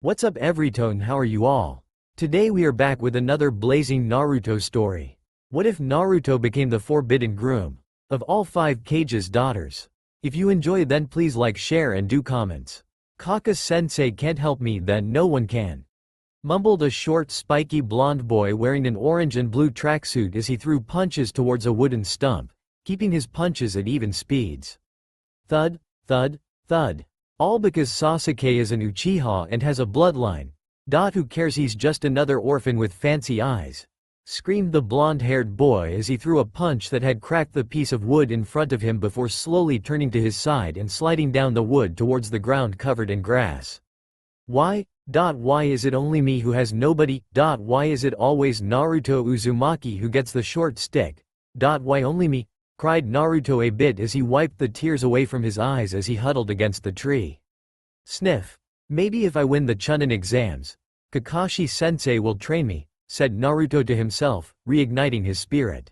What's up everyone, how are you all? Today we are back with another blazing Naruto story. What if Naruto became the forbidden groom of all 5 Kage's daughters? If you enjoy then please like, share and do comments. Kaka-sensei can't help me then no one can. Mumbled a short spiky blonde boy wearing an orange and blue tracksuit as he threw punches towards a wooden stump, keeping his punches at even speeds. Thud, thud, thud. All because Sasuke is an Uchiha and has a bloodline. Who cares, he's just another orphan with fancy eyes. Screamed the blonde-haired boy as he threw a punch that had cracked the piece of wood in front of him before slowly turning to his side and sliding down the wood towards the ground covered in grass. Why is it only me who has nobody? Why is it always Naruto Uzumaki who gets the short stick? Why only me? Cried Naruto a bit as he wiped the tears away from his eyes as he huddled against the tree. Sniff. Maybe if I win the Chunin exams, Kakashi-sensei will train me, said Naruto to himself, reigniting his spirit.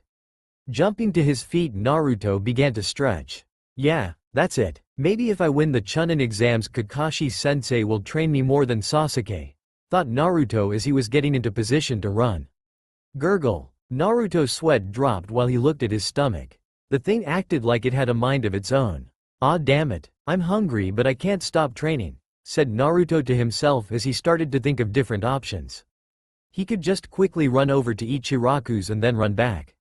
Jumping to his feet, Naruto began to stretch. Yeah, that's it. Maybe if I win the Chunin exams, Kakashi-sensei will train me more than Sasuke, thought Naruto as he was getting into position to run. Gurgle. Naruto's sweat dropped while he looked at his stomach. The thing acted like it had a mind of its own. Ah damn it, I'm hungry but I can't stop training, said Naruto to himself as he started to think of different options. He could just quickly run over to Ichiraku's and then run back.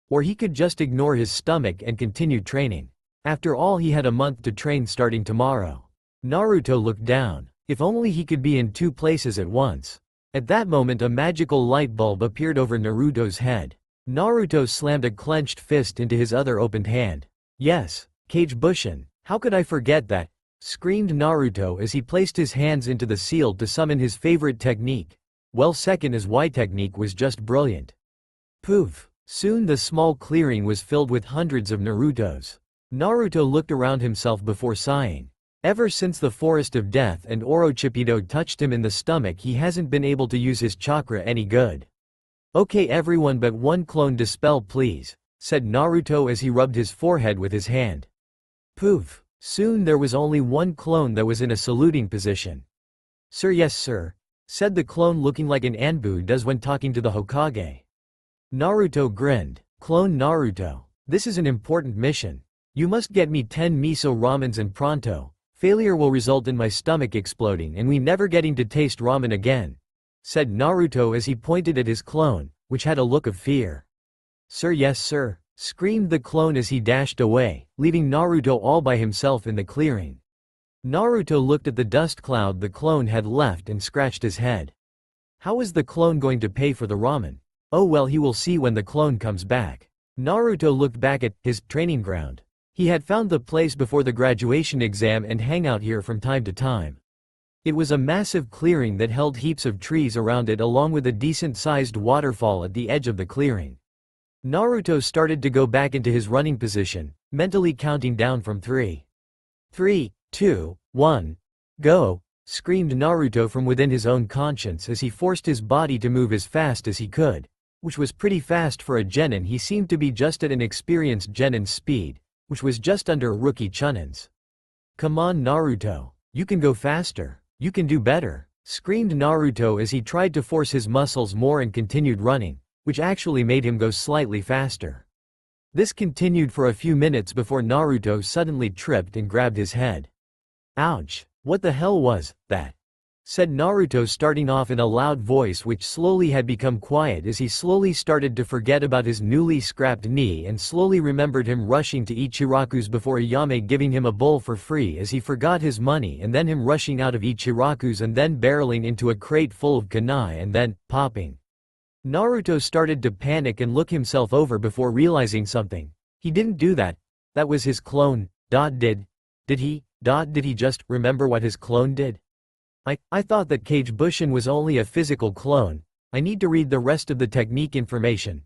Or he could just ignore his stomach and continue training. After all, he had a month to train starting tomorrow. Naruto looked down. If only he could be in 2 places at once. At that moment a magical light bulb appeared over Naruto's head. Naruto slammed a clenched fist into his other opened hand. Yes, Kage Bushin. How could I forget that? Screamed Naruto as he placed his hands into the seal to summon his favorite technique. Well, second as Y technique was just brilliant. Poof. Soon the small clearing was filled with hundreds of Narutos. Naruto looked around himself before sighing. Ever since the Forest of Death and Orochimaru touched him in the stomach, he hasn't been able to use his chakra any good. Okay everyone but one clone dispel please, said Naruto as he rubbed his forehead with his hand. Poof. Soon there was only one clone that was in a saluting position. Sir, yes sir, said the clone looking like an Anbu does when talking to the Hokage. Naruto grinned. Clone Naruto, this is an important mission. You must get me 10 miso ramens and pronto. Failure will result in my stomach exploding and we never getting to taste ramen again, said Naruto as he pointed at his clone, which had a look of fear. Sir, yes sir, screamed the clone as he dashed away, leaving Naruto all by himself in the clearing. Naruto looked at the dust cloud the clone had left and scratched his head. How is the clone going to pay for the ramen? Oh well, he will see when the clone comes back. Naruto looked back at his training ground. He had found the place before the graduation exam and hang out here from time to time. It was a massive clearing that held heaps of trees around it along with a decent-sized waterfall at the edge of the clearing. Naruto started to go back into his running position, mentally counting down from 3. 3, 2, 1, go, screamed Naruto from within his own conscience as he forced his body to move as fast as he could, which was pretty fast for a genin. He seemed to be just at an experienced genin's speed, which was just under a rookie Chunin's. Come on Naruto, you can go faster, you can do better, screamed Naruto as he tried to force his muscles more and continued running, which actually made him go slightly faster. This continued for a few minutes before Naruto suddenly tripped and grabbed his head. Ouch, what the hell was that? Said Naruto, starting off in a loud voice which slowly had become quiet as he slowly started to forget about his newly scrapped knee and slowly remembered him rushing to Ichiraku's before Ayame giving him a bowl for free as he forgot his money, and then him rushing out of Ichiraku's and then barreling into a crate full of kunai and then popping. Naruto started to panic and look himself over before realizing something. He didn't do that. That was his clone. Did he just remember what his clone did? I thought that Kage Bushin was only a physical clone. I need to read the rest of the technique information,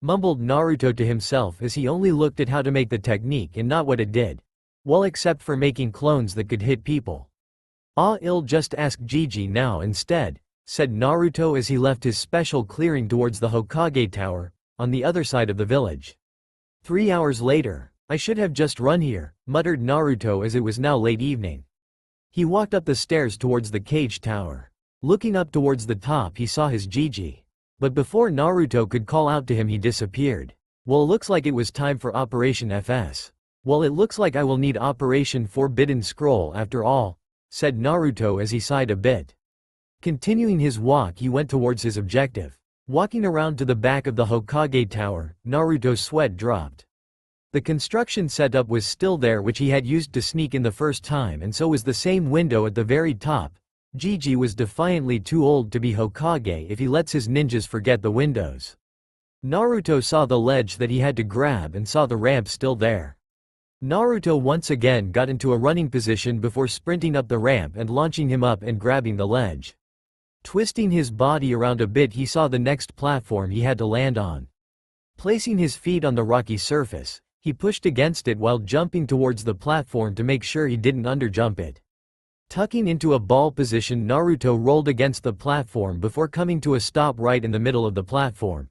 mumbled Naruto to himself as he only looked at how to make the technique and not what it did. Well, except for making clones that could hit people. I'll just ask Gigi now instead, said Naruto as he left his special clearing towards the Hokage Tower, on the other side of the village. 3 hours later, I should have just run here, muttered Naruto as it was now late evening. He walked up the stairs towards the Kage Tower. Looking up towards the top, he saw his Gigi. But before Naruto could call out to him, he disappeared. Well, looks like it was time for Operation FS. Well, it looks like I will need Operation Forbidden Scroll after all, said Naruto as he sighed a bit. Continuing his walk, he went towards his objective. Walking around to the back of the Hokage Tower, Naruto's sweat dropped. The construction setup was still there, which he had used to sneak in the first time, and so was the same window at the very top. Gigi was defiantly too old to be Hokage if he lets his ninjas forget the windows. Naruto saw the ledge that he had to grab and saw the ramp still there. Naruto once again got into a running position before sprinting up the ramp and launching him up and grabbing the ledge. Twisting his body around a bit, he saw the next platform he had to land on. Placing his feet on the rocky surface, he pushed against it while jumping towards the platform to make sure he didn't underjump it. Tucking into a ball position, Naruto rolled against the platform before coming to a stop right in the middle of the platform.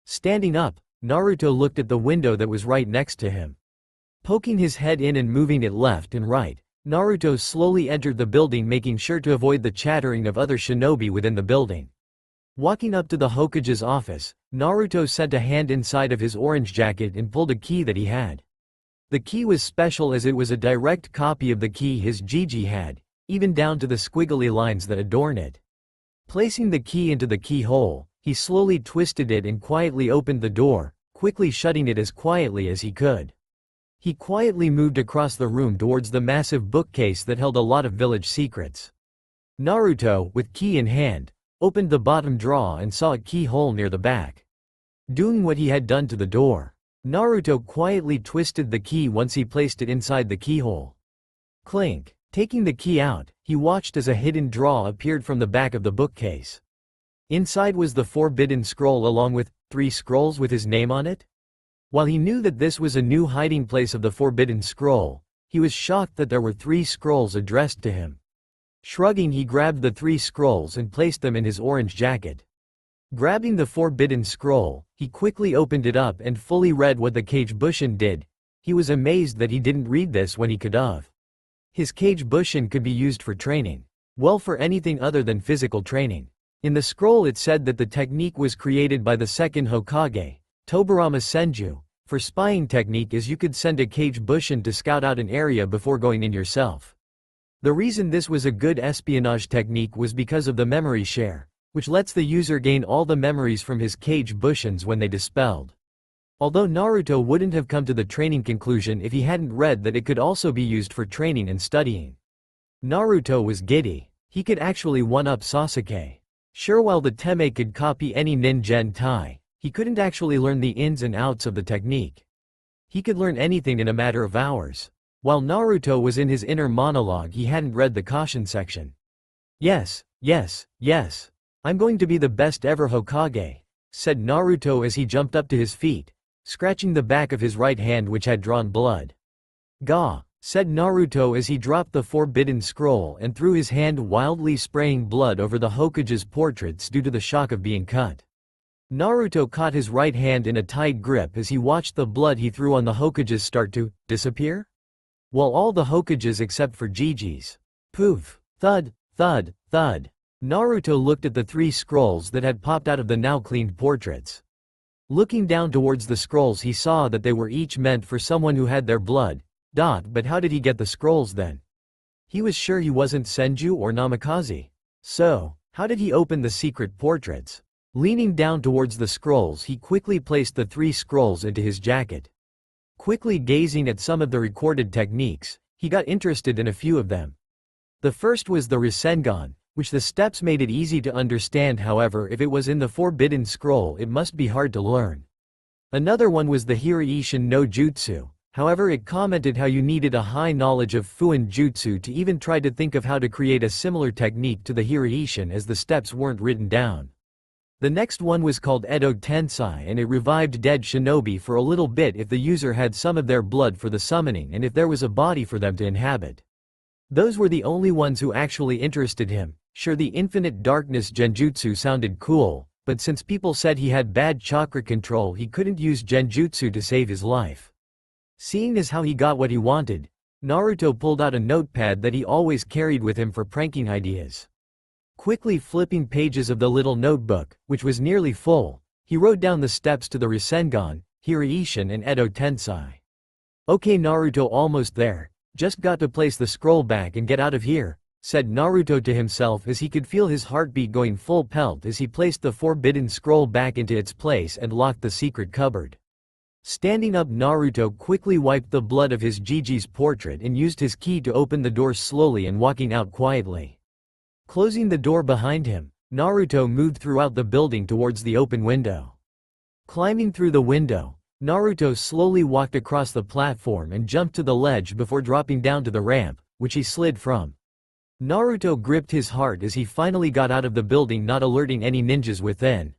Standing up, Naruto looked at the window that was right next to him. Poking his head in and moving it left and right, Naruto slowly entered the building, making sure to avoid the chattering of other shinobi within the building. Walking up to the Hokage's office, Naruto sent a hand inside of his orange jacket and pulled a key that he had. The key was special as it was a direct copy of the key his Gigi had, even down to the squiggly lines that adorn it. Placing the key into the keyhole, he slowly twisted it and quietly opened the door, quickly shutting it as quietly as he could. He quietly moved across the room towards the massive bookcase that held a lot of village secrets. Naruto, with key in hand, opened the bottom drawer and saw a keyhole near the back. Doing what he had done to the door, Naruto quietly twisted the key once he placed it inside the keyhole. Clink. Taking the key out, he watched as a hidden drawer appeared from the back of the bookcase. Inside was the Forbidden Scroll along with 3 scrolls with his name on it. While he knew that this was a new hiding place of the Forbidden Scroll, he was shocked that there were 3 scrolls addressed to him. Shrugging, he grabbed the 3 scrolls and placed them in his orange jacket. Grabbing the Forbidden Scroll, he quickly opened it up and fully read what the Kage Bushin did. He was amazed that he didn't read this when he could have. His Kage Bushin could be used for training. Well, for anything other than physical training. In the scroll it said that the technique was created by the second Hokage, Tobirama Senju, for spying technique, as you could send a Kage Bushin to scout out an area before going in yourself. The reason this was a good espionage technique was because of the memory share, which lets the user gain all the memories from his Kage Bushins when they dispelled. Although Naruto wouldn't have come to the training conclusion if he hadn't read that it could also be used for training and studying. Naruto was giddy. He could actually one-up Sasuke. Sure, while the Teme could copy any Ningen Tai, he couldn't actually learn the ins and outs of the technique. He could learn anything in a matter of hours. While Naruto was in his inner monologue, he hadn't read the caution section. Yes, yes, yes. I'm going to be the best ever Hokage, said Naruto as he jumped up to his feet, scratching the back of his right hand which had drawn blood. Gah, said Naruto as he dropped the Forbidden Scroll and threw his hand, wildly spraying blood over the Hokage's portraits due to the shock of being cut. Naruto caught his right hand in a tight grip as he watched the blood he threw on the Hokages start to disappear. While all the Hokages except for Gigi's. Poof. Thud, thud, thud. Naruto looked at the 3 scrolls that had popped out of the now cleaned portraits. Looking down towards the scrolls, he saw that they were each meant for someone who had their blood. But how did he get the scrolls then? He was sure he wasn't Senju or Namikaze. So, how did he open the secret portraits? Leaning down towards the scrolls, he quickly placed the 3 scrolls into his jacket. Quickly gazing at some of the recorded techniques, he got interested in a few of them. The first was the Rasengan, which the steps made it easy to understand. However, if it was in the Forbidden Scroll, it must be hard to learn. Another one was the Hiraishin no Jutsu. However, it commented how you needed a high knowledge of Fuin Jutsu to even try to think of how to create a similar technique to the Hiraishin, as the steps weren't written down. The next one was called Edo Tensai, and it revived dead shinobi for a little bit if the user had some of their blood for the summoning and if there was a body for them to inhabit. Those were the only ones who actually interested him. Sure, the Infinite Darkness Genjutsu sounded cool, but since people said he had bad chakra control, he couldn't use Genjutsu to save his life. Seeing as how he got what he wanted, Naruto pulled out a notepad that he always carried with him for pranking ideas. Quickly flipping pages of the little notebook, which was nearly full, he wrote down the steps to the Rasengan, Hiraishin and Edo Tensai. "Okay Naruto, almost there, just got to place the scroll back and get out of here," said Naruto to himself as he could feel his heartbeat going full pelt as he placed the forbidden scroll back into its place and locked the secret cupboard. Standing up, Naruto quickly wiped the blood of his Gigi's portrait and used his ki to open the door slowly and walking out quietly. Closing the door behind him, Naruto moved throughout the building towards the open window. Climbing through the window, Naruto slowly walked across the platform and jumped to the ledge before dropping down to the ramp, which he slid from. Naruto gripped his heart as he finally got out of the building, not alerting any ninjas within.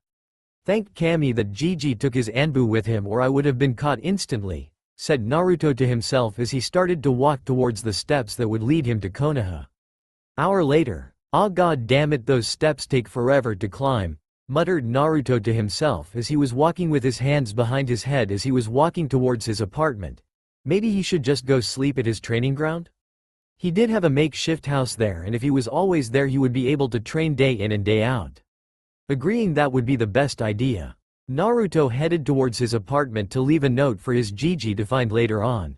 "Thank Kami that Gigi took his Anbu with him, or I would have been caught instantly," said Naruto to himself as he started to walk towards the steps that would lead him to Konoha. Hour later, "Ah, god damn it, those steps take forever to climb," muttered Naruto to himself as he was walking with his hands behind his head as he was walking towards his apartment. Maybe he should just go sleep at his training ground? He did have a makeshift house there, and if he was always there he would be able to train day in and day out. Agreeing that would be the best idea, Naruto headed towards his apartment to leave a note for his Gigi to find later on.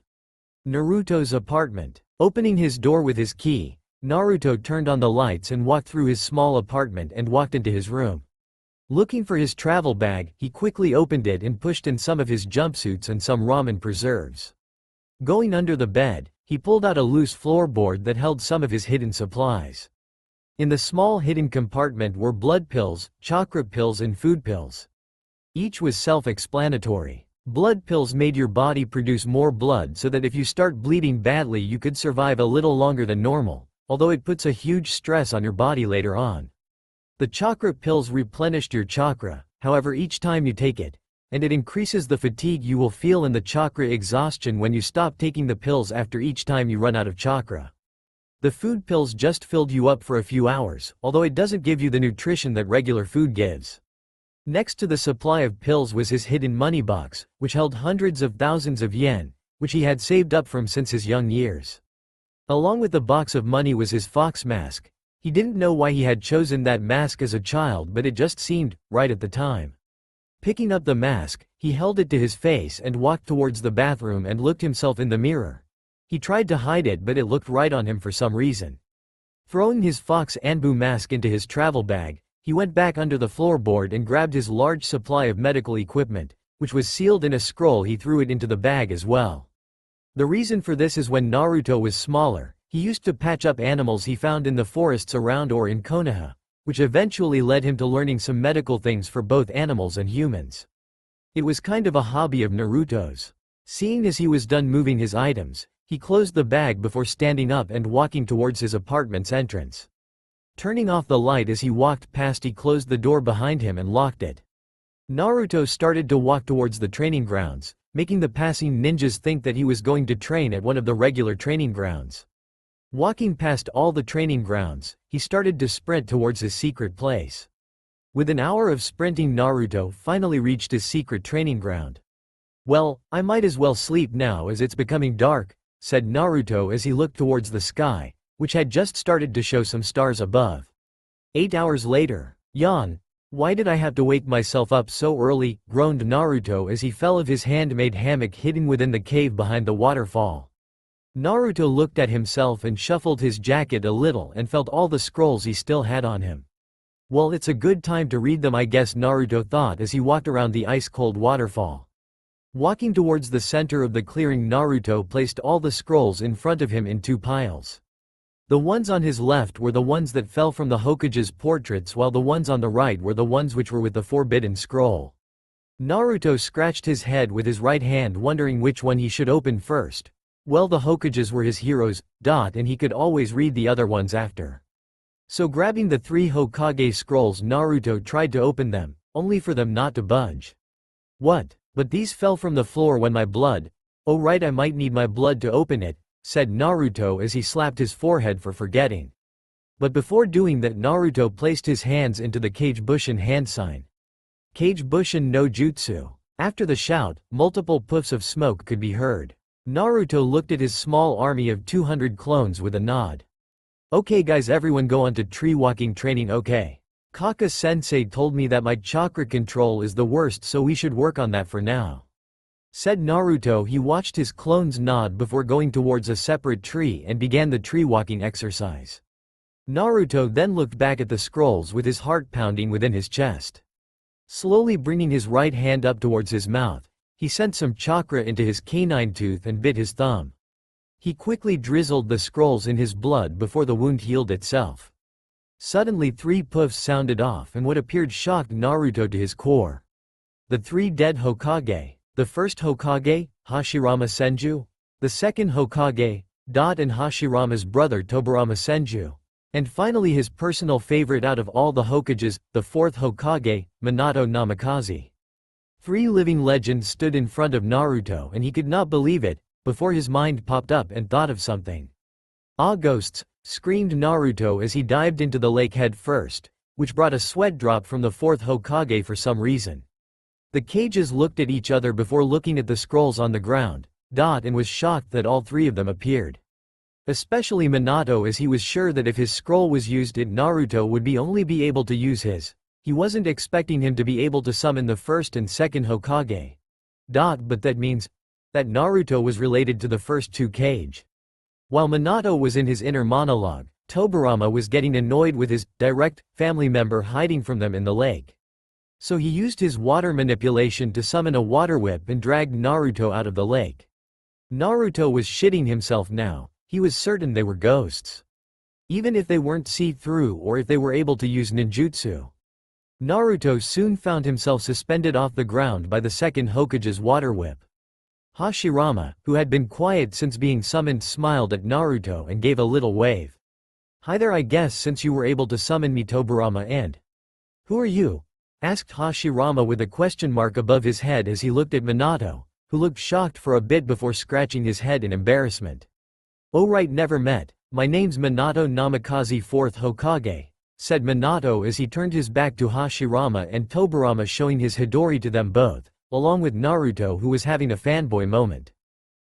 Naruto's apartment. Opening his door with his key, Naruto turned on the lights and walked through his small apartment and walked into his room. Looking for his travel bag, he quickly opened it and pushed in some of his jumpsuits and some ramen preserves. Going under the bed, he pulled out a loose floorboard that held some of his hidden supplies. In the small hidden compartment were blood pills, chakra pills and food pills. Each was self-explanatory. Blood pills made your body produce more blood so that if you start bleeding badly you could survive a little longer than normal, although it puts a huge stress on your body later on. The chakra pills replenished your chakra, however, each time you take it, and it increases the fatigue you will feel and the chakra exhaustion when you stop taking the pills after each time you run out of chakra. The food pills just filled you up for a few hours, although it doesn't give you the nutrition that regular food gives. Next to the supply of pills was his hidden money box, which held hundreds of thousands of yen, which he had saved up from since his young years. Along with the box of money was his fox mask. He didn't know why he had chosen that mask as a child, but it just seemed right at the time. Picking up the mask, he held it to his face and walked towards the bathroom and looked himself in the mirror. He tried to hide it, but it looked right on him for some reason. Throwing his fox Anbu mask into his travel bag, he went back under the floorboard and grabbed his large supply of medical equipment, which was sealed in a scroll. He threw it into the bag as well. The reason for this is when Naruto was smaller, he used to patch up animals he found in the forests around or in Konoha, which eventually led him to learning some medical things for both animals and humans. It was kind of a hobby of Naruto's. Seeing as he was done moving his items, he closed the bag before standing up and walking towards his apartment's entrance. Turning off the light as he walked past, he closed the door behind him and locked it. Naruto started to walk towards the training grounds, making the passing ninjas think that he was going to train at one of the regular training grounds. Walking past all the training grounds, he started to sprint towards his secret place. With an hour of sprinting, Naruto finally reached his secret training ground. "Well, I might as well sleep now as it's becoming dark," said Naruto as he looked towards the sky, which had just started to show some stars above. 8 hours later. Yawn. "Why did I have to wake myself up so early?" groaned Naruto as he fell of his handmade hammock hidden within the cave behind the waterfall. Naruto looked at himself and shuffled his jacket a little and felt all the scrolls he still had on him. "Well, it's a good time to read them, I guess," Naruto thought as he walked around the ice-cold waterfall. Walking towards the center of the clearing, Naruto placed all the scrolls in front of him in 2 piles. The ones on his left were the ones that fell from the Hokage's portraits, while the ones on the right were the ones which were with the forbidden scroll. Naruto scratched his head with his right hand, wondering which one he should open first. Well, the Hokages were his heroes, and he could always read the other ones after. So grabbing the 3 Hokage scrolls, Naruto tried to open them, only for them not to budge. "What? But these fell from the floor when my blood— oh right, I might need my blood to open it," said Naruto as he slapped his forehead for forgetting. But before doing that, Naruto placed his hands into the Kage Bushin hand sign. Kage Bushin no Jutsu. After the shout, multiple puffs of smoke could be heard. Naruto looked at his small army of 200 clones with a nod. Okay guys, everyone go on to tree walking training. Okay. Kaka-sensei told me that my chakra control is the worst, so we should work on that for now. Said Naruto. He watched his clones nod before going towards a separate tree and began the tree walking exercise. Naruto then looked back at the scrolls with his heart pounding within his chest. Slowly bringing his right hand up towards his mouth, he sent some chakra into his canine tooth and bit his thumb. He quickly drizzled the scrolls in his blood before the wound healed itself. Suddenly 3 puffs sounded off and what appeared shocked Naruto to his core. The 3 dead Hokage, the first Hokage, Hashirama Senju, the second Hokage, and Hashirama's brother Tobirama Senju, and finally his personal favorite out of all the Hokages, the 4th Hokage, Minato Namikaze. 3 living legends stood in front of Naruto and he could not believe it, before his mind popped up and thought of something. "Ah, ghosts!" screamed Naruto as he dived into the lake head first, which brought a sweat drop from the 4th Hokage for some reason. The Kages looked at each other before looking at the scrolls on the ground, and was shocked that all 3 of them appeared. Especially Minato, as he was sure that if his scroll was used Naruto would only be able to use his. He wasn't expecting him to be able to summon the 1st and 2nd Hokage. But that means that Naruto was related to the first 2 Kage. While Minato was in his inner monologue, Tobirama was getting annoyed with his direct family member hiding from them in the lake. So he used his water manipulation to summon a water whip and dragged Naruto out of the lake. Naruto was shitting himself now. He was certain they were ghosts. Even if they weren't see-through or if they were able to use ninjutsu. Naruto soon found himself suspended off the ground by the 2nd Hokage's water whip. Hashirama, who had been quiet since being summoned, smiled at Naruto and gave a little wave. "Hi there, I guess, since you were able to summon me, Tobirama, and who are you?" asked Hashirama with a question mark above his head as he looked at Minato, who looked shocked for a bit before scratching his head in embarrassment. "Oh right, never met. My name's Minato Namikaze, 4th Hokage," said Minato as he turned his back to Hashirama and Tobirama, showing his Hidori to them both, along with Naruto, who was having a fanboy moment.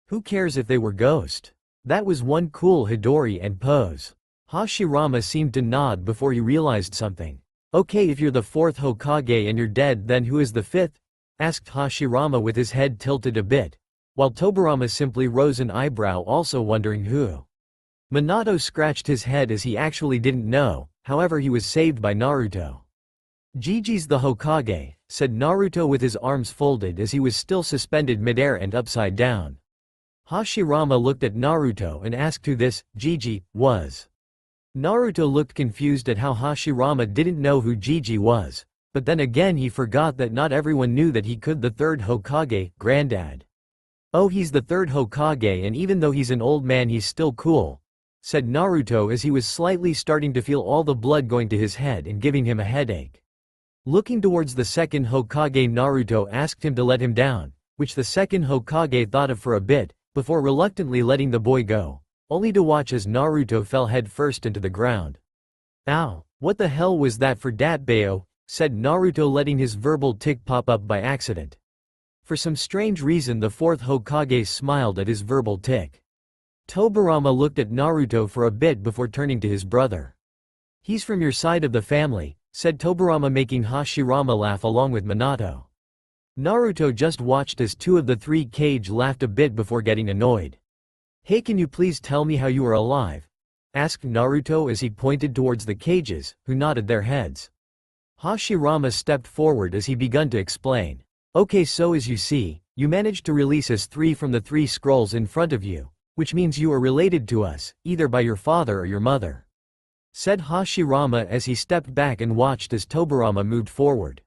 Who cares if they were ghost? That was one cool Hidori and pose. Hashirama seemed to nod before he realized something. "Okay, if you're the 4th Hokage and you're dead, then who is the 5th? Asked Hashirama with his head tilted a bit, while Tobirama simply rose an eyebrow, also wondering who. Minato scratched his head as he actually didn't know, however he was saved by Naruto. "Gigi's the Hokage," said Naruto with his arms folded as he was still suspended midair and upside down. Hashirama looked at Naruto and asked who this Gigi was. Naruto looked confused at how Hashirama didn't know who Gigi was, but then again he forgot that not everyone knew that he could the 3rd Hokage, granddad. "Oh, he's the 3rd Hokage, and even though he's an old man he's still cool," said Naruto as he was slightly starting to feel all the blood going to his head and giving him a headache. Looking towards the 2nd Hokage, Naruto asked him to let him down, which the 2nd Hokage thought of for a bit, before reluctantly letting the boy go, only to watch as Naruto fell headfirst into the ground. "Ow, what the hell was that for dat bayo?" said Naruto, letting his verbal tick pop up by accident. For some strange reason the 4th Hokage smiled at his verbal tick. Tobirama looked at Naruto for a bit before turning to his brother. "He's from your side of the family," said Tobirama, making Hashirama laugh along with Minato. Naruto just watched as 2 of the 3 Kage laughed a bit before getting annoyed. "Hey, can you please tell me how you are alive?" asked Naruto as he pointed towards the Kages, who nodded their heads. Hashirama stepped forward as he began to explain. "Okay, so as you see, you managed to release us 3 from the 3 scrolls in front of you, which means you are related to us, either by your father or your mother," said Hashirama as he stepped back and watched as Tobirama moved forward.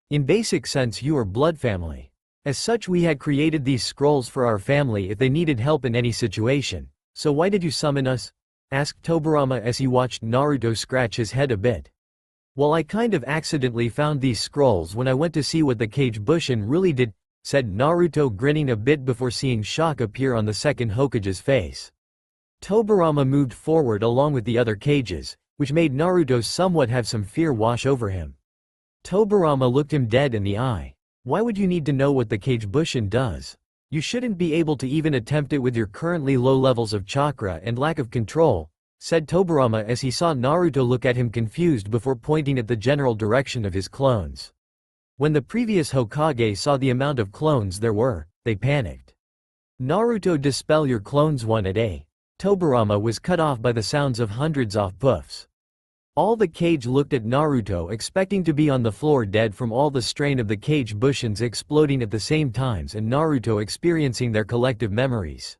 "In basic sense you are blood family. As such we had created these scrolls for our family if they needed help in any situation. So why did you summon us?" asked Tobirama as he watched Naruto scratch his head a bit. "Well, I kind of accidentally found these scrolls when I went to see what the Kage Bushin really did," said Naruto, grinning a bit before seeing shock appear on the 2nd Hokage's face. Tobirama moved forward along with the other Kages, which made Naruto somewhat have some fear wash over him. Tobirama looked him dead in the eye. "Why would you need to know what the Kage Bushin does? You shouldn't be able to even attempt it with your currently low levels of chakra and lack of control," said Tobirama as he saw Naruto look at him confused before pointing at the general direction of his clones. When the previous Hokage saw the amount of clones there were, they panicked. Naruto, dispel your clones one a day. Tobirama was cut off by the sounds of hundreds of puffs. All the Kage looked at Naruto expecting to be on the floor dead from all the strain of the Kage bushins exploding at the same times and Naruto experiencing their collective memories.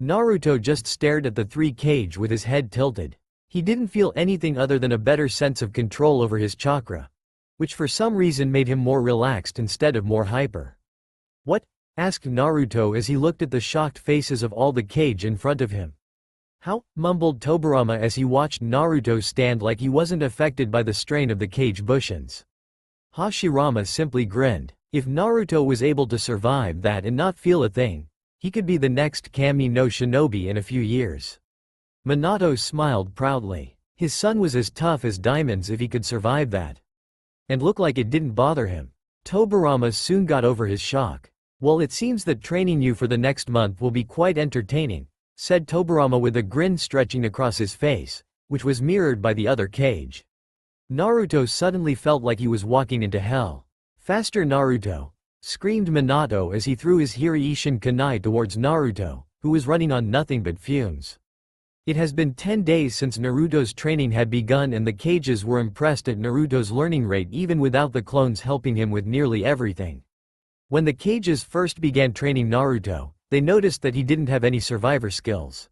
Naruto just stared at the three Kage with his head tilted. He didn't feel anything other than a better sense of control over his chakra, which for some reason made him more relaxed instead of more hyper. What? Asked Naruto as he looked at the shocked faces of all the Kage in front of him. How? Mumbled Tobirama as he watched Naruto stand like he wasn't affected by the strain of the Kage bushins. Hashirama simply grinned. If Naruto was able to survive that and not feel a thing, he could be the next Kami no Shinobi in a few years. Minato smiled proudly. His son was as tough as diamonds if he could survive that. And looked like it didn't bother him. Tobirama soon got over his shock. Well, it seems that training you for the next month will be quite entertaining, said Tobirama with a grin stretching across his face, which was mirrored by the other Kage. Naruto suddenly felt like he was walking into hell. Faster Naruto! Screamed Minato as he threw his Hiraishin kunai towards Naruto, who was running on nothing but fumes. It has been 10 days since Naruto's training had begun and the Kages were impressed at Naruto's learning rate even without the clones helping him with nearly everything. When the Kages first began training Naruto, they noticed that he didn't have any survivor skills.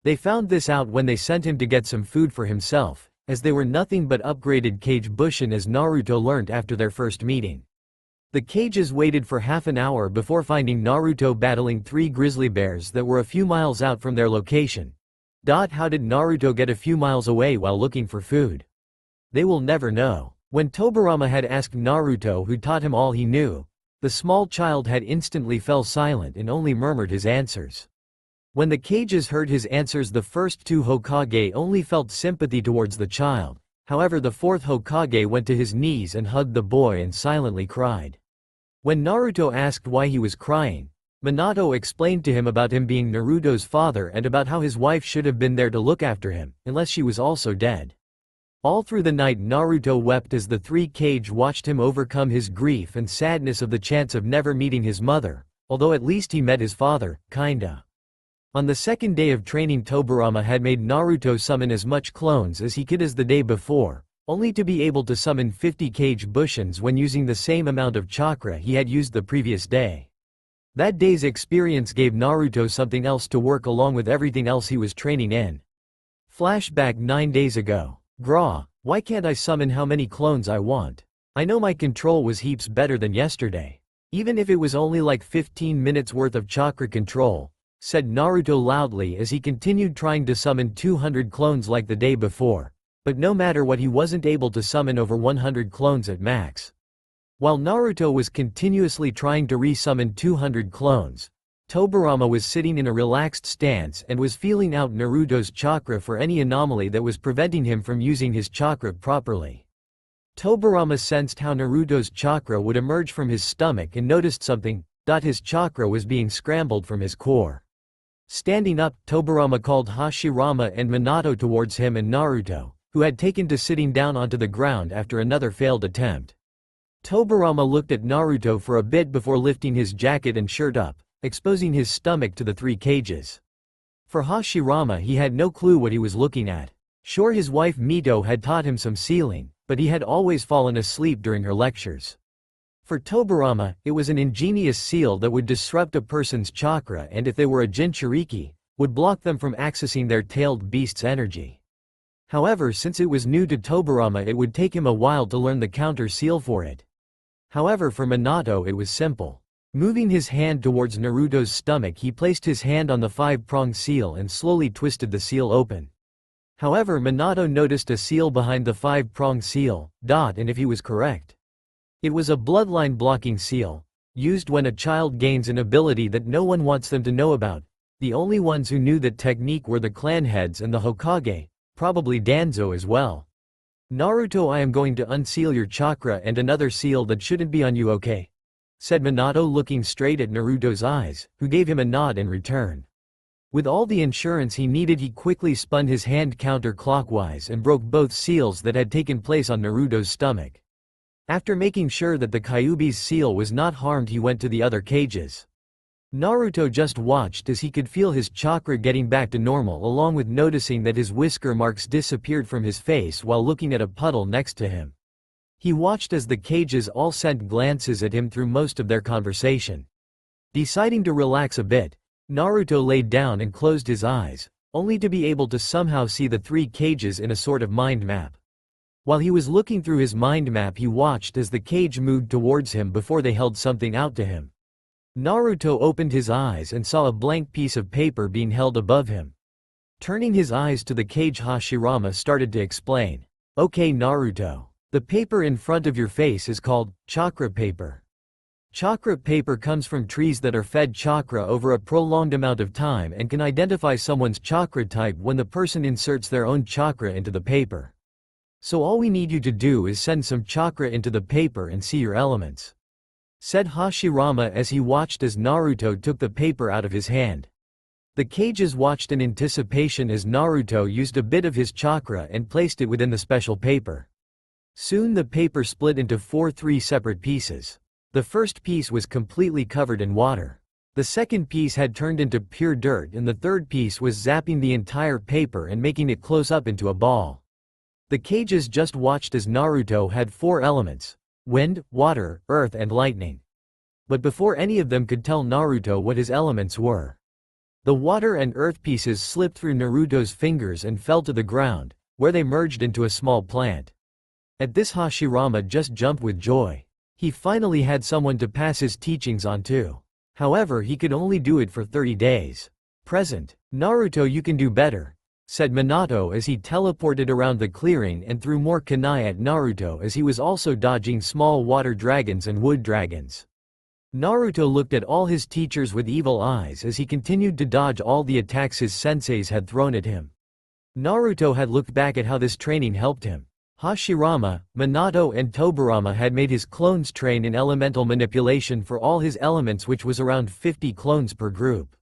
They found this out when they sent him to get some food for himself, as they were nothing but upgraded Kage Bushin as Naruto learnt after their first meeting. The Kages waited for half an hour before finding Naruto battling 3 grizzly bears that were a few miles out from their location. How did Naruto get a few miles away while looking for food? They will never know. When Tobirama had asked Naruto who taught him all he knew, the small child had instantly fell silent and only murmured his answers. When the Kages heard his answers, the first 2 Hokage only felt sympathy towards the child. However, the 4th Hokage went to his knees and hugged the boy and silently cried. When Naruto asked why he was crying, Minato explained to him about him being Naruto's father and about how his wife should have been there to look after him, unless she was also dead. All through the night Naruto wept as the 3 Kage watched him overcome his grief and sadness of the chance of never meeting his mother, although at least he met his father, kinda. On the second day of training, Tobirama had made Naruto summon as much clones as he could as the day before, only to be able to summon 50 Kage Bushins when using the same amount of chakra he had used the previous day. That day's experience gave Naruto something else to work along with everything else he was training in. Flashback 9 days ago. Gra, why can't I summon how many clones I want? I know my control was heaps better than yesterday. Even if it was only like 15 minutes worth of chakra control, said Naruto loudly as he continued trying to summon 200 clones like the day before. But no matter what, he wasn't able to summon over 100 clones at max. While Naruto was continuously trying to re-summon 200 clones, Tobirama was sitting in a relaxed stance and was feeling out Naruto's chakra for any anomaly that was preventing him from using his chakra properly. Tobirama sensed how Naruto's chakra would emerge from his stomach and noticed something. His chakra was being scrambled from his core. Standing up, Tobirama called Hashirama and Minato towards him and Naruto, who had taken to sitting down onto the ground after another failed attempt. Tobirama looked at Naruto for a bit before lifting his jacket and shirt up, exposing his stomach to the 3 Kages. For Hashirama, he had no clue what he was looking at. Sure, his wife Mito had taught him some sealing, but he had always fallen asleep during her lectures. For Tobirama, it was an ingenious seal that would disrupt a person's chakra and, if they were a Jinchuriki, would block them from accessing their tailed beast's energy. However, since it was new to Tobirama, it would take him a while to learn the counter seal for it. However, for Minato it was simple. Moving his hand towards Naruto's stomach, he placed his hand on the 5-prong seal and slowly twisted the seal open. However, Minato noticed a seal behind the 5-prong seal, and if he was correct, it was a bloodline blocking seal, used when a child gains an ability that no one wants them to know about. The only ones who knew that technique were the clan heads and the Hokage, probably Danzo as well. Naruto, I am going to unseal your chakra and another seal that shouldn't be on you, okay? Said Minato, looking straight at Naruto's eyes, who gave him a nod in return. With all the insurance he needed, he quickly spun his hand counterclockwise and broke both seals that had taken place on Naruto's stomach. After making sure that the Kyuubi's seal was not harmed, he went to the other cages. Naruto just watched as he could feel his chakra getting back to normal, along with noticing that his whisker marks disappeared from his face while looking at a puddle next to him. He watched as the cages all sent glances at him through most of their conversation. Deciding to relax a bit, Naruto laid down and closed his eyes, only to be able to somehow see the 3 cages in a sort of mind map. While he was looking through his mind map, he watched as the cage moved towards him before they held something out to him. Naruto opened his eyes and saw a blank piece of paper being held above him. Turning his eyes to the cage, Hashirama started to explain. "Okay Naruto. The paper in front of your face is called chakra paper. Chakra paper comes from trees that are fed chakra over a prolonged amount of time and can identify someone's chakra type when the person inserts their own chakra into the paper. So all we need you to do is send some chakra into the paper and see your elements," said Hashirama as he watched as Naruto took the paper out of his hand. The cages watched in anticipation as Naruto used a bit of his chakra and placed it within the special paper. Soon the paper split into 3 separate pieces. The first piece was completely covered in water. The second piece had turned into pure dirt, and the third piece was zapping the entire paper and making it close up into a ball. The cages just watched as Naruto had 4 elements: wind, water, earth and lightning. But before any of them could tell Naruto what his elements were, the water and earth pieces slipped through Naruto's fingers and fell to the ground, where they merged into a small plant. At this, Hashirama just jumped with joy. He finally had someone to pass his teachings on to. However, he could only do it for 30 days. "Present, Naruto, you can do better," said Minato as he teleported around the clearing and threw more kunai at Naruto as he was also dodging small water dragons and wood dragons. Naruto looked at all his teachers with evil eyes as he continued to dodge all the attacks his senseis had thrown at him. Naruto had looked back at how this training helped him. Hashirama, Minato and Tobirama had made his clones train in elemental manipulation for all his elements, which was around 50 clones per group.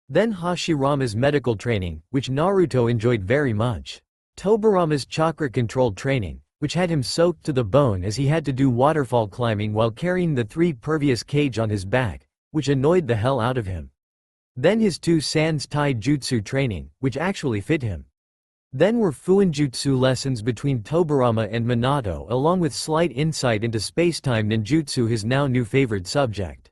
Then Hashirama's medical training, which Naruto enjoyed very much. Tobirama's chakra-controlled training, which had him soaked to the bone as he had to do waterfall climbing while carrying the 3 pervious cage on his back, which annoyed the hell out of him. Then his 2 Sans Tai Jutsu training, which actually fit him. Then were Fuinjutsu lessons between Tobirama and Minato, along with slight insight into spacetime ninjutsu, his now new favorite subject.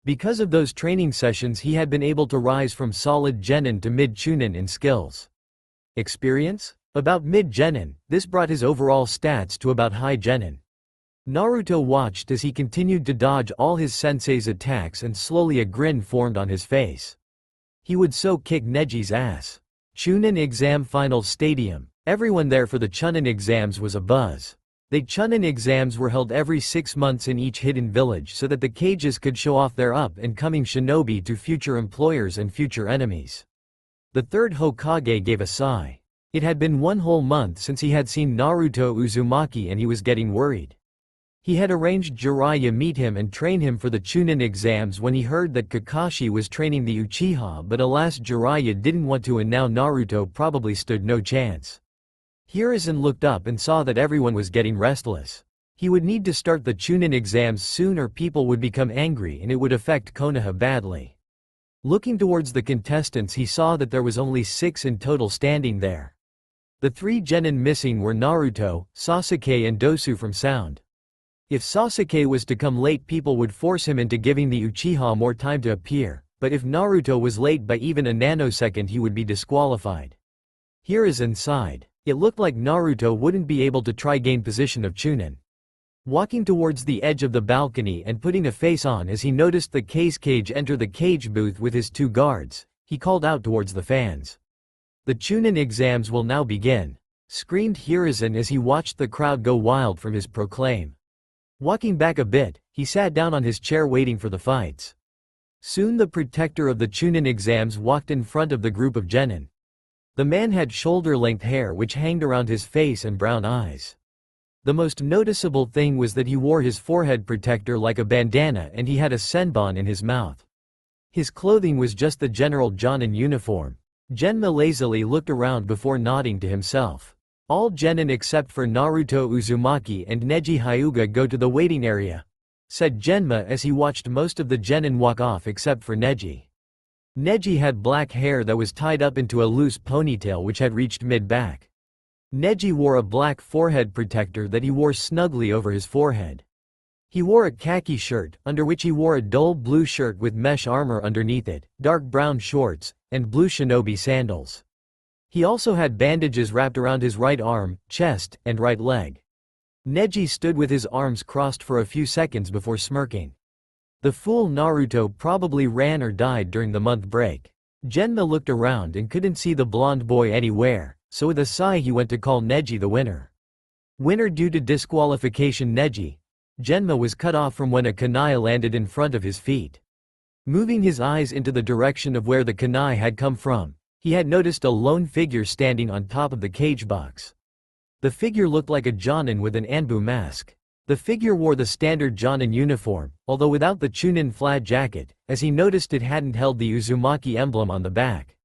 Because of those training sessions, he had been able to rise from solid genin to mid-chunin in skills. Experience? About mid-genin, this brought his overall stats to about high genin. Naruto watched as he continued to dodge all his sensei's attacks, and slowly a grin formed on his face. He would so kick Neji's ass. Chunin exam final stadium. Everyone there for the Chunin exams was a buzz. The Chunin exams were held every 6 months in each hidden village so that the cages could show off their up-and-coming shinobi to future employers and future enemies. The 3rd Hokage gave a sigh. It had been 1 whole month since he had seen Naruto Uzumaki, and he was getting worried. He had arranged Jiraiya meet him and train him for the Chunin exams when he heard that Kakashi was training the Uchiha, but alas, Jiraiya didn't want to, and now Naruto probably stood no chance. Hiruzen looked up and saw that everyone was getting restless. He would need to start the Chunin exams soon or people would become angry and it would affect Konoha badly. Looking towards the contestants, he saw that there was only 6 in total standing there. The 3 genin missing were Naruto, Sasuke and Dosu from Sound. If Sasuke was to come late, people would force him into giving the Uchiha more time to appear, but if Naruto was late by even a nanosecond, he would be disqualified. Hiruzen sighed. It looked like Naruto wouldn't be able to try gain position of Chunin. Walking towards the edge of the balcony and putting a face on as he noticed the Kage enter the cage booth with his 2 guards, he called out towards the fans. "The Chunin exams will now begin," screamed Hiruzen as he watched the crowd go wild from his proclaim. Walking back a bit, he sat down on his chair waiting for the fights. Soon the protector of the Chunin exams walked in front of the group of genin. The man had shoulder-length hair which hanged around his face and brown eyes. The most noticeable thing was that he wore his forehead protector like a bandana, and he had a senbon in his mouth. His clothing was just the general Jonin uniform. Genma lazily looked around before nodding to himself. All genin except for Naruto Uzumaki and Neji Hyuga go to the waiting area, said Genma as he watched most of the genin walk off except for Neji. Neji had black hair that was tied up into a loose ponytail which had reached mid-back. Neji wore a black forehead protector that he wore snugly over his forehead. He wore a khaki shirt, under which he wore a dull blue shirt with mesh armor underneath it, dark brown shorts, and blue shinobi sandals. He also had bandages wrapped around his right arm, chest, and right leg. Neji stood with his arms crossed for a few seconds before smirking. The fool Naruto probably ran or died during the month break. Genma looked around and couldn't see the blonde boy anywhere, so with a sigh he went to call Neji the winner. Winner due to disqualification. Neji. Genma was cut off from when a kunai landed in front of his feet. Moving his eyes into the direction of where the kunai had come from, he had noticed a lone figure standing on top of the cage box. The figure looked like a Jonin with an Anbu mask. The figure wore the standard Jonin uniform, although without the Chunin flat jacket, as he noticed it hadn't held the Uzumaki emblem on the back.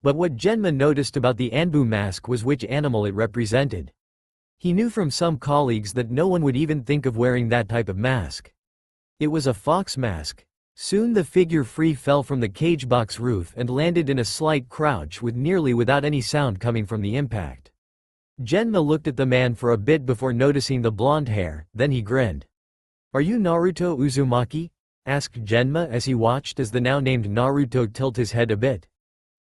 But what Genma noticed about the Anbu mask was which animal it represented. He knew from some colleagues that no one would even think of wearing that type of mask. It was a fox mask. Soon the figure free fell from the cage box roof and landed in a slight crouch with nearly without any sound coming from the impact. Genma looked at the man for a bit before noticing the blonde hair, then he grinned. "Are you Naruto Uzumaki?" asked Genma as he watched as the now named Naruto tilt his head a bit.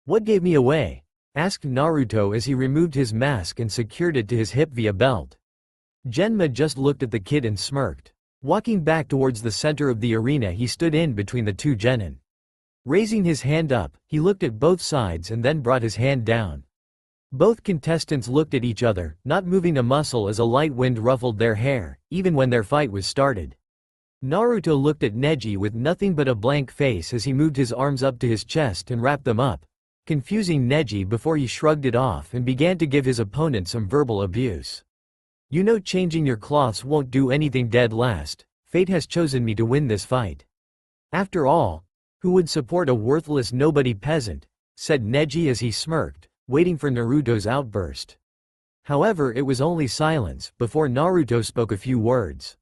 "What gave me away?" asked Naruto as he removed his mask and secured it to his hip via belt. Genma just looked at the kid and smirked. Walking back towards the center of the arena, he stood in between the two genin. Raising his hand up, he looked at both sides and then brought his hand down. Both contestants looked at each other, not moving a muscle as a light wind ruffled their hair, even when their fight was started. Naruto looked at Neji with nothing but a blank face as he moved his arms up to his chest and wrapped them up, confusing Neji before he shrugged it off and began to give his opponent some verbal abuse. "You know changing your cloths won't do anything. Dead last. Fate has chosen me to win this fight. After all, who would support a worthless nobody peasant?" said Neji as he smirked, waiting for Naruto's outburst. However, it was only silence before Naruto spoke a few words.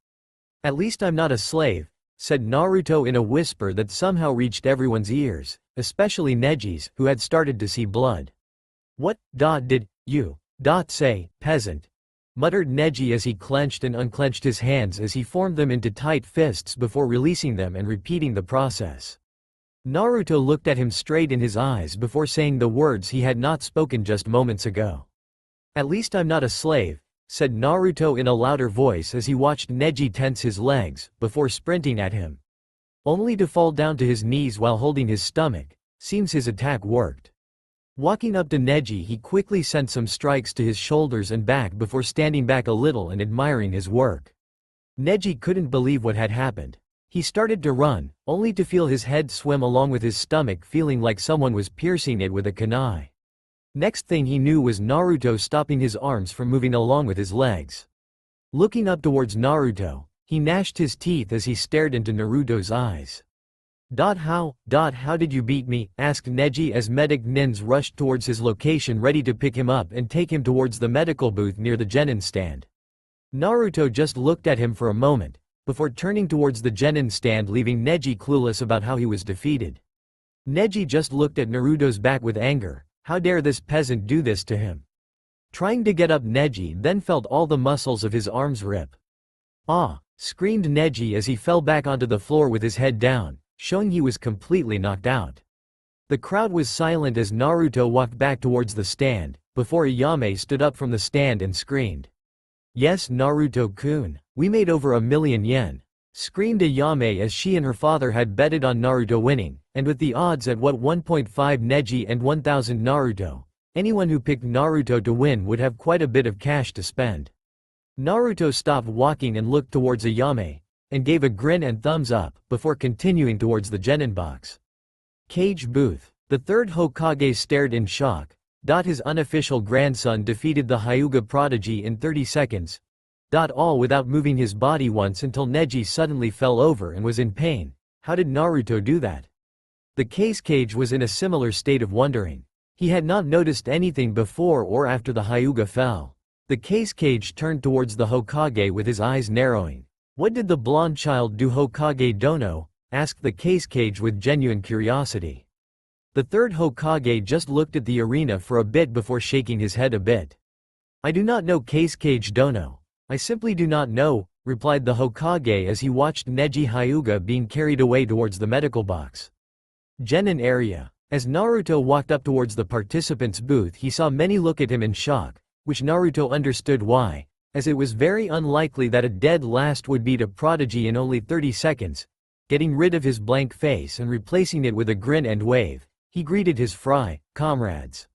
"At least I'm not a slave," said Naruto in a whisper that somehow reached everyone's ears, especially Neji's, who had started to see blood. "What, did you, say, peasant?" muttered Neji as he clenched and unclenched his hands as he formed them into tight fists before releasing them and repeating the process. Naruto looked at him straight in his eyes before saying the words he had not spoken just moments ago. "At least I'm not a slave," said Naruto in a louder voice as he watched Neji tense his legs, before sprinting at him. Only to fall down to his knees while holding his stomach. Seems his attack worked. Walking up to Neji, he quickly sent some strikes to his shoulders and back before standing back a little and admiring his work. Neji couldn't believe what had happened. He started to run, only to feel his head swim along with his stomach, feeling like someone was piercing it with a kunai. Next thing he knew was Naruto stopping his arms from moving along with his legs. Looking up towards Naruto, he gnashed his teeth as he stared into Naruto's eyes. How did you beat me?" asked Neji as medic nins rushed towards his location ready to pick him up and take him towards the medical booth near the genin stand. Naruto just looked at him for a moment, before turning towards the genin stand, leaving Neji clueless about how he was defeated. Neji just looked at Naruto's back with anger. How dare this peasant do this to him? Trying to get up, Neji then felt all the muscles of his arms rip. "Ah!" screamed Neji as he fell back onto the floor with his head down, showing he was completely knocked out. The crowd was silent as Naruto walked back towards the stand, before Ayame stood up from the stand and screamed. "Yes, Naruto-kun, we made over 1,000,000 yen," screamed Ayame as she and her father had betted on Naruto winning, and with the odds at 1.5 Neji and 1,000 Naruto, anyone who picked Naruto to win would have quite a bit of cash to spend. Naruto stopped walking and looked towards Ayame, and gave a grin and thumbs up, before continuing towards the genin box. Cage booth. The third Hokage stared in shock. His unofficial grandson defeated the Hyuga prodigy in 30 seconds. All without moving his body once until Neji suddenly fell over and was in pain. How did Naruto do that? The Kage was in a similar state of wondering. He had not noticed anything before or after the Hyuga fell. The Kage turned towards the Hokage with his eyes narrowing. "What did the blonde child do, Hokage Dono?" asked the Kage with genuine curiosity. The third Hokage just looked at the arena for a bit before shaking his head a bit. "I do not know, Kage Dono. I simply do not know," replied the Hokage as he watched Neji Hyuga being carried away towards the medical box. Genin area. As Naruto walked up towards the participants' booth, he saw many look at him in shock, which Naruto understood why, as it was very unlikely that a dead last would beat a prodigy in only 30 seconds. Getting rid of his blank face and replacing it with a grin and wave, he greeted his comrades.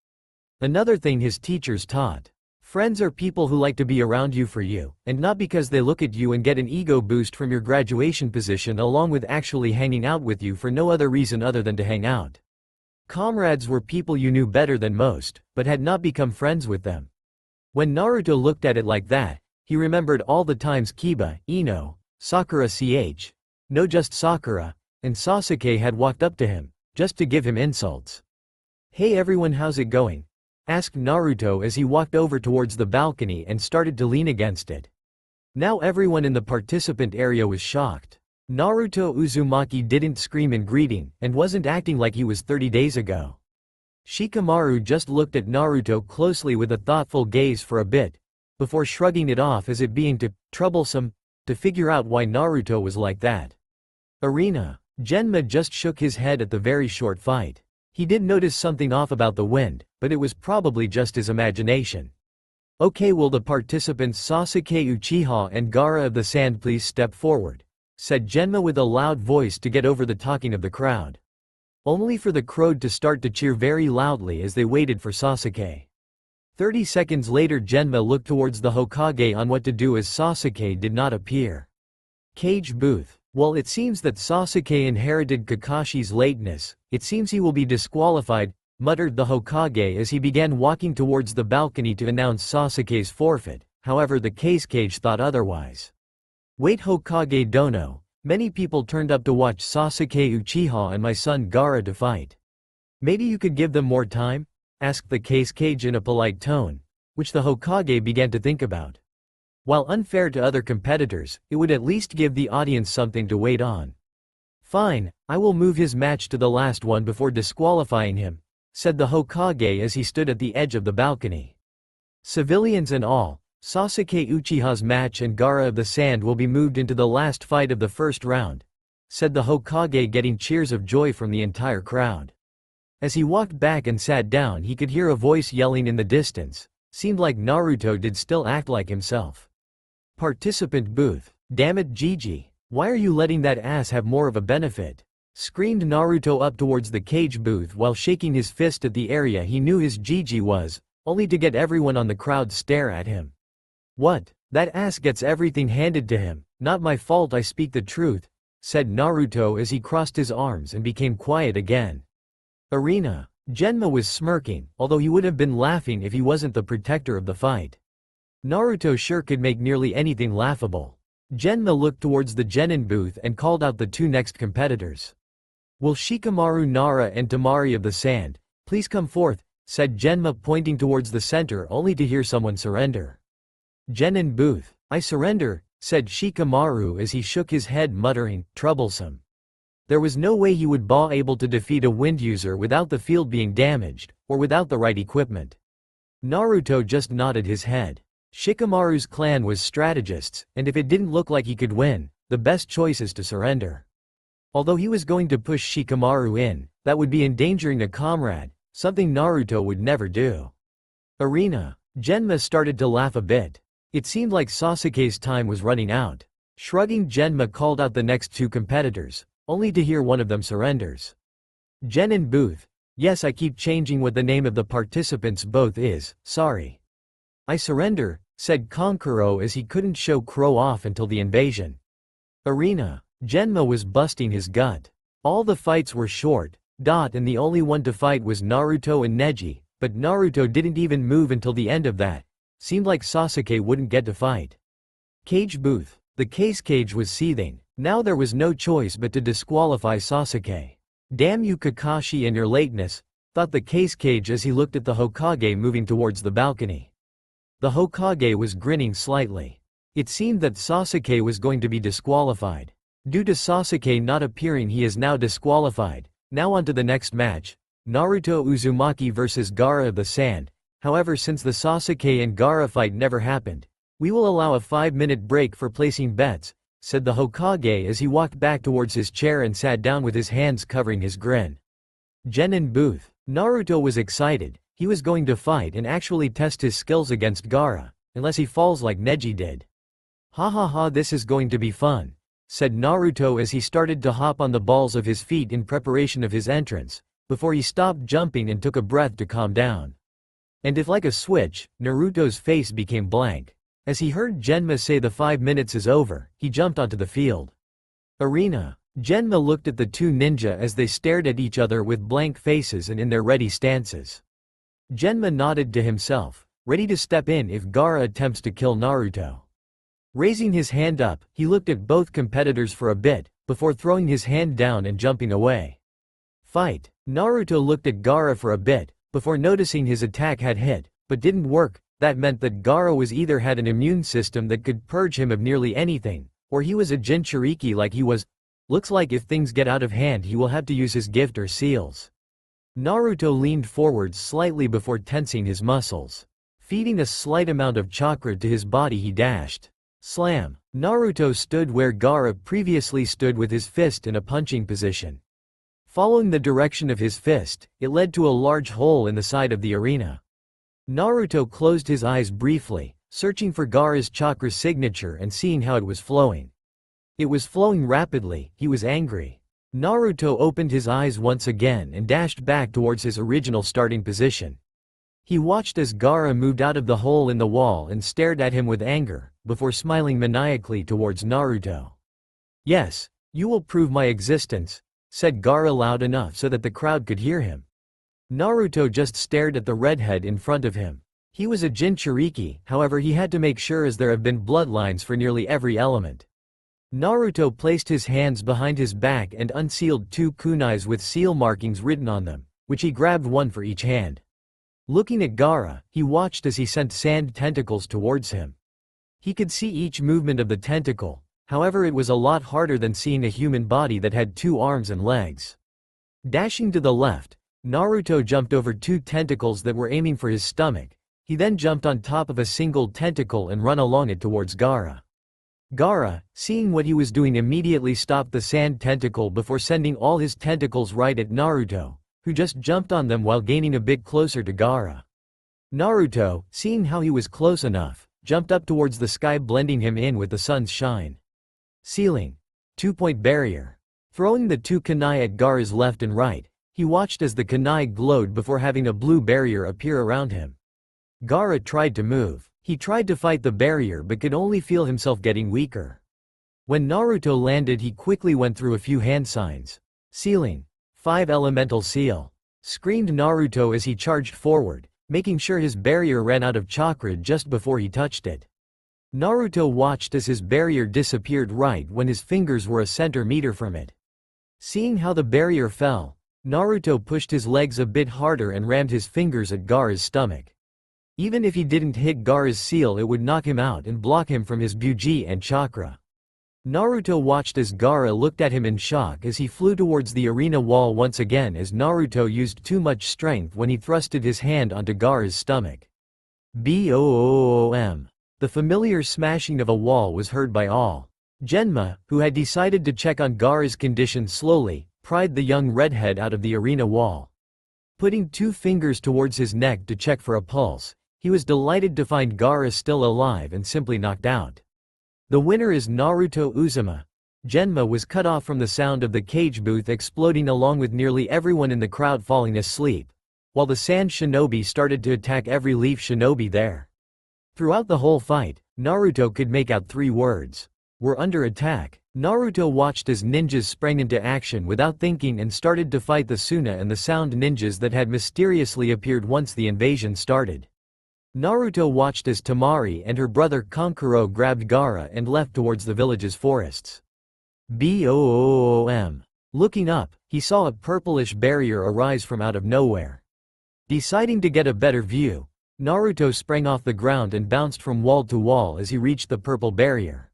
Another thing his teachers taught. Friends are people who like to be around you for you, and not because they look at you and get an ego boost from your graduation position, along with actually hanging out with you for no other reason other than to hang out. Comrades were people you knew better than most, but had not become friends with them. When Naruto looked at it like that, he remembered all the times Kiba, Ino, Sakura no just Sakura, and Sasuke had walked up to him, just to give him insults. "Hey everyone, how's it going?" asked Naruto as he walked over towards the balcony and started to lean against it. Now everyone in the participant area was shocked. Naruto Uzumaki didn't scream in greeting, and wasn't acting like he was 30 days ago. Shikamaru just looked at Naruto closely with a thoughtful gaze for a bit, before shrugging it off as it being too troublesome to figure out why Naruto was like that. Arena. Genma just shook his head at the very short fight. He did notice something off about the wind, but it was probably just his imagination. "Okay, will the participants Sasuke Uchiha and Gaara of the Sand please step forward?" said Genma with a loud voice to get over the talking of the crowd. Only for the crowd to start to cheer very loudly as they waited for Sasuke. 30 seconds later, Genma looked towards the Hokage on what to do as Sasuke did not appear. Cage booth. "Well, it seems that Sasuke inherited Kakashi's lateness. It seems he will be disqualified," muttered the Hokage as he began walking towards the balcony to announce Sasuke's forfeit. However, the Kage thought otherwise. "Wait, Hokage Dono. Many people turned up to watch Sasuke Uchiha and my son Gaara to fight. Maybe you could give them more time?" asked the Kage in a polite tone, which the Hokage began to think about. While unfair to other competitors, it would at least give the audience something to wait on. "Fine, I will move his match to the last one before disqualifying him," said the Hokage as he stood at the edge of the balcony. "Civilians and all, Sasuke Uchiha's match and Gaara of the Sand will be moved into the last fight of the first round," said the Hokage, getting cheers of joy from the entire crowd. As he walked back and sat down, he could hear a voice yelling in the distance. Seemed like Naruto did still act like himself. Participant booth. "Damn it, Gigi. Why are you letting that ass have more of a benefit?" screamed Naruto up towards the cage booth while shaking his fist at the area he knew his Gigi was, only to get everyone on the crowd stare at him. "What? That ass gets everything handed to him. Not my fault, I speak the truth," said Naruto as he crossed his arms and became quiet again. Arena. Genma was smirking, although he would have been laughing if he wasn't the protector of the fight. Naruto sure could make nearly anything laughable. Genma looked towards the Genin booth and called out the two next competitors. "Will Shikamaru Nara and Tamari of the Sand please come forth?" said Genma, pointing towards the center, only to hear someone surrender. Genin booth. "I surrender," said Shikamaru as he shook his head, muttering, "Troublesome." There was no way he would be able to defeat a wind user without the field being damaged, or without the right equipment. Naruto just nodded his head. Shikamaru's clan was strategists, and if it didn't look like he could win, the best choice is to surrender. Although he was going to push Shikamaru in, that would be endangering a comrade, something Naruto would never do. Arena. Genma started to laugh a bit. It seemed like Sasuke's time was running out. Shrugging, Genma called out the next two competitors, only to hear one of them surrenders. Genin booth. "Yes, I keep changing what the name of the participants both is, sorry." "I surrender," said Kankuro as he couldn't show Crow off until the invasion. Arena. Genma was busting his gut. All the fights were short, and the only one to fight was Naruto and Neji, but Naruto didn't even move until the end of that. Seemed like Sasuke wouldn't get to fight. Cage booth. The cage was seething. Now there was no choice but to disqualify Sasuke. "Damn you Kakashi and your lateness," thought the Kage as he looked at the Hokage moving towards the balcony. The Hokage was grinning slightly. It seemed that Sasuke was going to be disqualified. Due to Sasuke not appearing, he is now disqualified. Now on to the next match. Naruto Uzumaki vs Gaara of the Sand. However, since the Sasuke and Gaara fight never happened, we will allow a 5-minute break for placing bets, said the Hokage as he walked back towards his chair and sat down with his hands covering his grin. Genin booth. Naruto was excited. He was going to fight and actually test his skills against Gaara, unless he falls like Neji did. "Ha ha ha, this is going to be fun," said Naruto as he started to hop on the balls of his feet in preparation of his entrance, before he stopped jumping and took a breath to calm down. And if like a switch, Naruto's face became blank. As he heard Genma say the 5 minutes is over, he jumped onto the field. Arena. Genma looked at the two ninja as they stared at each other with blank faces and in their ready stances. Genma nodded to himself, ready to step in if Gaara attempts to kill Naruto. Raising his hand up, he looked at both competitors for a bit, before throwing his hand down and jumping away. Fight. Naruto looked at Gaara for a bit, before noticing his attack had hit, but didn't work. That meant that Gaara was either had an immune system that could purge him of nearly anything, or he was a Jinchuriki like he was. Looks like if things get out of hand he will have to use his gift or seals. Naruto leaned forward slightly before tensing his muscles. Feeding a slight amount of chakra to his body, he dashed. Slam. Naruto stood where Gaara previously stood with his fist in a punching position. Following the direction of his fist, it led to a large hole in the side of the arena. Naruto closed his eyes briefly, searching for Gaara's chakra signature and seeing how it was flowing. It was flowing rapidly. He was angry. Naruto opened his eyes once again and dashed back towards his original starting position. He watched as Gaara moved out of the hole in the wall and stared at him with anger, before smiling maniacally towards Naruto. "Yes, you will prove my existence," said Gaara loud enough so that the crowd could hear him. Naruto just stared at the redhead in front of him. He was a Jinchuriki, however he had to make sure as there have been bloodlines for nearly every element. Naruto placed his hands behind his back and unsealed 2 kunais with seal markings written on them, which he grabbed one for each hand. Looking at Gaara, he watched as he sent sand tentacles towards him. He could see each movement of the tentacle, however it was a lot harder than seeing a human body that had 2 arms and legs. Dashing to the left, Naruto jumped over 2 tentacles that were aiming for his stomach. He then jumped on top of a single tentacle and run along it towards Gaara. Gaara, seeing what he was doing, immediately stopped the sand tentacle before sending all his tentacles right at Naruto, who just jumped on them while gaining a bit closer to Gaara. Naruto, seeing how he was close enough, jumped up towards the sky, blending him in with the sun's shine. Ceiling. 2-point barrier. Throwing the 2 kunai at Gaara's left and right, he watched as the kunai glowed before having a blue barrier appear around him. Gaara tried to move. He tried to fight the barrier but could only feel himself getting weaker. When Naruto landed, he quickly went through a few hand signs. Ceiling. 5 elemental seal. Screamed Naruto as he charged forward, making sure his barrier ran out of chakra just before he touched it. Naruto watched as his barrier disappeared right when his fingers were a centimeter from it. Seeing how the barrier fell, Naruto pushed his legs a bit harder and rammed his fingers at Gaara's stomach. Even if he didn't hit Gaara's seal, it would knock him out and block him from his Buji and chakra. Naruto watched as Gaara looked at him in shock as he flew towards the arena wall once again, as Naruto used too much strength when he thrusted his hand onto Gaara's stomach. Boom! The familiar smashing of a wall was heard by all. Genma, who had decided to check on Gaara's condition, slowly pried the young redhead out of the arena wall. Putting 2 fingers towards his neck to check for a pulse, he was delighted to find Gaara still alive and simply knocked out. The winner is Naruto Uzumaki. Genma was cut off from the sound of the cage booth exploding, along with nearly everyone in the crowd falling asleep, while the sand shinobi started to attack every leaf shinobi there. Throughout the whole fight, Naruto could make out 3 words. "We're under attack." Naruto watched as ninjas sprang into action without thinking and started to fight the Suna and the sound ninjas that had mysteriously appeared once the invasion started. Naruto watched as Temari and her brother Kankuro grabbed Gaara and left towards the village's forests. Boom! Looking up, he saw a purplish barrier arise from out of nowhere. Deciding to get a better view, Naruto sprang off the ground and bounced from wall to wall as he reached the purple barrier.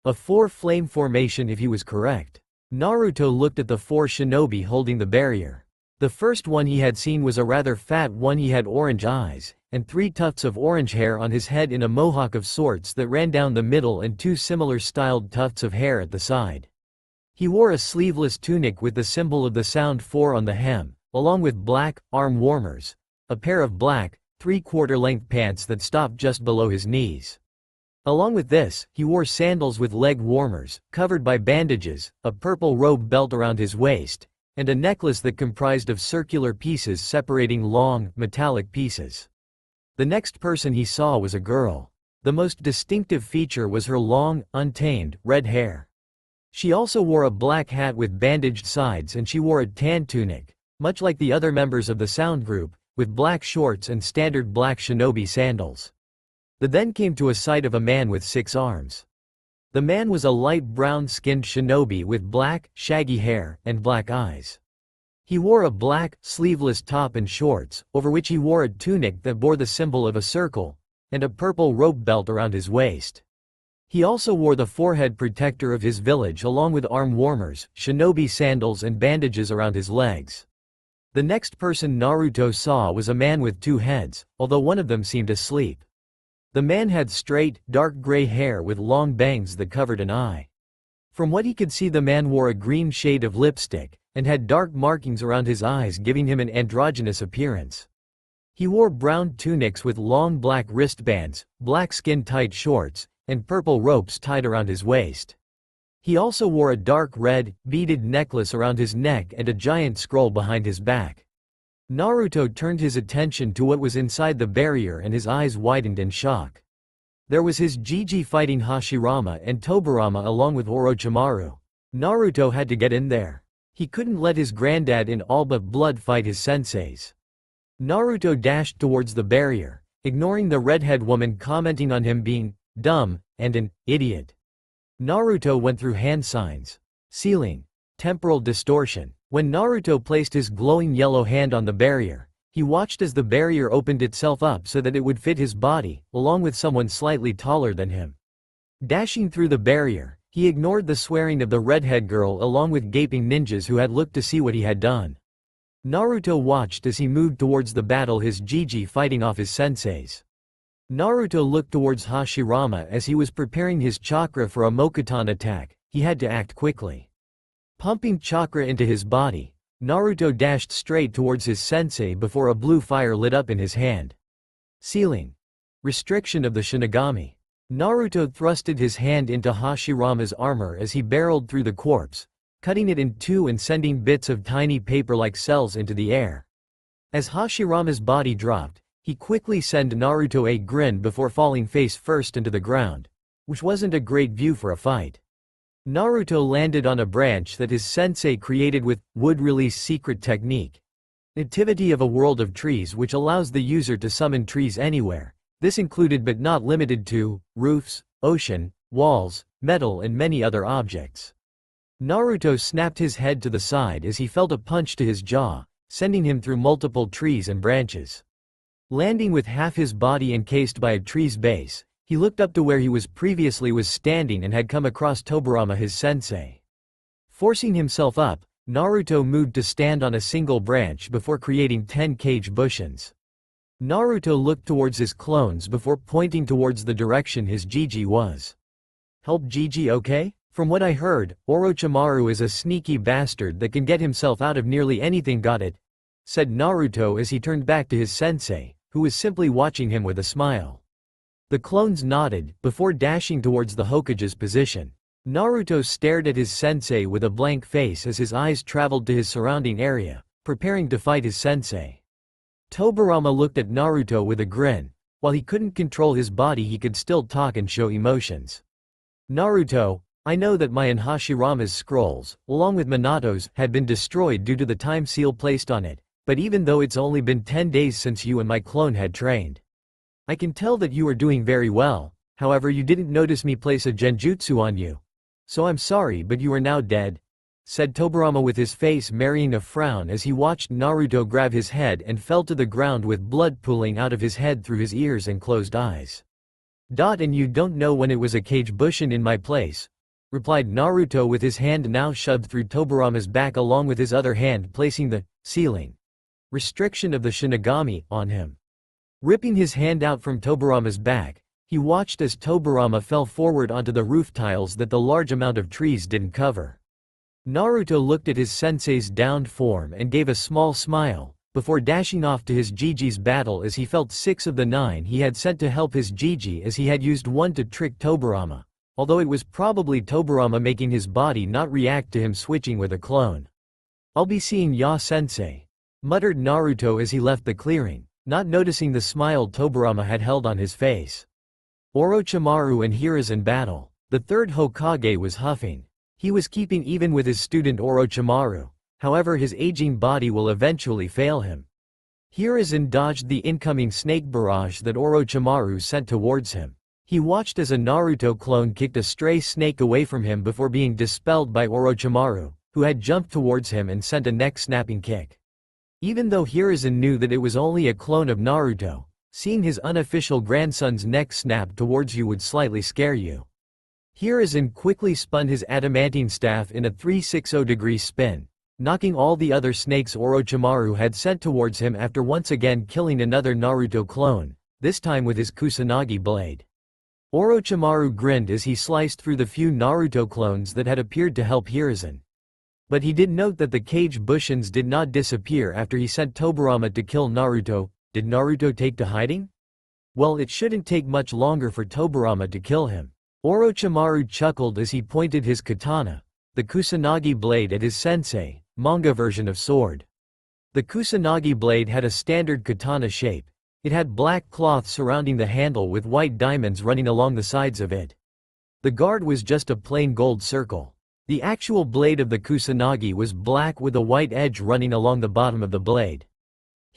A four-flame formation if he was correct. Naruto looked at the four shinobi holding the barrier. The first one he had seen was a rather fat one. He had orange eyes, and 3 tufts of orange hair on his head in a mohawk of sorts that ran down the middle and 2 similar styled tufts of hair at the side. He wore a sleeveless tunic with the symbol of the sound 4 on the hem, along with black arm warmers, a pair of black, 3/4 length pants that stopped just below his knees. Along with this, he wore sandals with leg warmers, covered by bandages, a purple robe belt around his waist, and a necklace that comprised of circular pieces separating long, metallic pieces. The next person he saw was a girl. The most distinctive feature was her long, untamed, red hair. She also wore a black hat with bandaged sides, and she wore a tan tunic, much like the other members of the sound group, with black shorts and standard black shinobi sandals. The then came to a sight of a man with 6 arms. The man was a light brown-skinned shinobi with black, shaggy hair, and black eyes. He wore a black, sleeveless top and shorts, over which he wore a tunic that bore the symbol of a circle, and a purple rope belt around his waist. He also wore the forehead protector of his village along with arm warmers, shinobi sandals and bandages around his legs. The next person Naruto saw was a man with 2 heads, although one of them seemed asleep. The man had straight, dark gray hair with long bangs that covered an eye. From what he could see, the man wore a green shade of lipstick, and had dark markings around his eyes, giving him an androgynous appearance. He wore brown tunics with long black wristbands, black skin-tight shorts, and purple ropes tied around his waist. He also wore a dark red, beaded necklace around his neck and a giant scroll behind his back. Naruto turned his attention to what was inside the barrier and his eyes widened in shock. There was his Gege fighting Hashirama and Tobirama along with Orochimaru. Naruto had to get in there. He couldn't let his granddad in all but blood fight his senseis. Naruto dashed towards the barrier, ignoring the redhead woman commenting on him being dumb and an idiot. Naruto went through hand signs, ceiling, temporal distortion. When Naruto placed his glowing yellow hand on the barrier, he watched as the barrier opened itself up so that it would fit his body, along with someone slightly taller than him. Dashing through the barrier, he ignored the swearing of the redhead girl along with gaping ninjas who had looked to see what he had done. Naruto watched as he moved towards the battle, his Gege fighting off his senseis. Naruto looked towards Hashirama as he was preparing his chakra for a Mokuton attack. He had to act quickly. Pumping chakra into his body, Naruto dashed straight towards his sensei before a blue fire lit up in his hand. Ceiling. Restriction of the Shinigami. Naruto thrusted his hand into Hashirama's armor as he barreled through the corpse, cutting it in 2 and sending bits of tiny paper-like cells into the air. As Hashirama's body dropped, he quickly sent Naruto a grin before falling face first into the ground, which wasn't a great view for a fight. Naruto landed on a branch that his sensei created with wood release secret technique. Nativity of a world of trees, which allows the user to summon trees anywhere. This included but not limited to roofs, ocean, walls, metal and many other objects. Naruto snapped his head to the side as he felt a punch to his jaw, sending him through multiple trees and branches. Landing with half his body encased by a tree's base, he looked up to where he was previously standing and had come across Tobirama, his sensei. Forcing himself up, Naruto moved to stand on a single branch before creating 10 Kage bushes. Naruto looked towards his clones before pointing towards the direction his Gege was. "Help Gege, okay? From what I heard, Orochimaru is a sneaky bastard that can get himself out of nearly anything, got it?" said Naruto as he turned back to his sensei, who was simply watching him with a smile. The clones nodded, before dashing towards the Hokage's position. Naruto stared at his sensei with a blank face as his eyes traveled to his surrounding area, preparing to fight his sensei. Tobirama looked at Naruto with a grin. While he couldn't control his body, he could still talk and show emotions. "Naruto, I know that my and Hashirama's scrolls, along with Minato's, had been destroyed due to the time seal placed on it, but even though it's only been 10 days since you and my clone had trained, I can tell that you are doing very well. However, you didn't notice me place a genjutsu on you. So I'm sorry, but you are now dead," said Tobirama with his face marrying a frown as he watched Naruto grab his head and fell to the ground with blood pooling out of his head through his ears and closed eyes. And you don't know when it was a Kage Bushin in my place, replied Naruto with his hand now shoved through Tobirama's back along with his other hand placing the ceiling restriction of the Shinigami on him. Ripping his hand out from Tobirama's back, he watched as Tobirama fell forward onto the roof tiles that the large amount of trees didn't cover. Naruto looked at his sensei's downed form and gave a small smile, before dashing off to his Gigi's battle as he felt 6 of the 9 he had sent to help his Gigi as he had used 1 to trick Tobirama, although it was probably Tobirama making his body not react to him switching with a clone. "I'll be seeing Ya-sensei," muttered Naruto as he left the clearing, not noticing the smile Tobirama had held on his face. Orochimaru and Hiruzen battle. The third Hokage was huffing. He was keeping even with his student Orochimaru, however his aging body will eventually fail him. Hiruzen dodged the incoming snake barrage that Orochimaru sent towards him. He watched as a Naruto clone kicked a stray snake away from him before being dispelled by Orochimaru, who had jumped towards him and sent a neck-snapping kick. Even though Hiruzen knew that it was only a clone of Naruto, seeing his unofficial grandson's neck snap towards you would slightly scare you. Hiruzen quickly spun his adamantine staff in a 360-degree spin, knocking all the other snakes Orochimaru had sent towards him after once again killing another Naruto clone, this time with his Kusanagi blade. Orochimaru grinned as he sliced through the few Naruto clones that had appeared to help Hiruzen. But he did note that the Kage Bushins did not disappear after he sent Tobirama to kill Naruto. Did Naruto take to hiding? Well, it shouldn't take much longer for Tobirama to kill him. Orochimaru chuckled as he pointed his katana, the Kusanagi blade, at his sensei, manga version of sword. The Kusanagi blade had a standard katana shape. It had black cloth surrounding the handle with white diamonds running along the sides of it. The guard was just a plain gold circle. The actual blade of the Kusanagi was black with a white edge running along the bottom of the blade.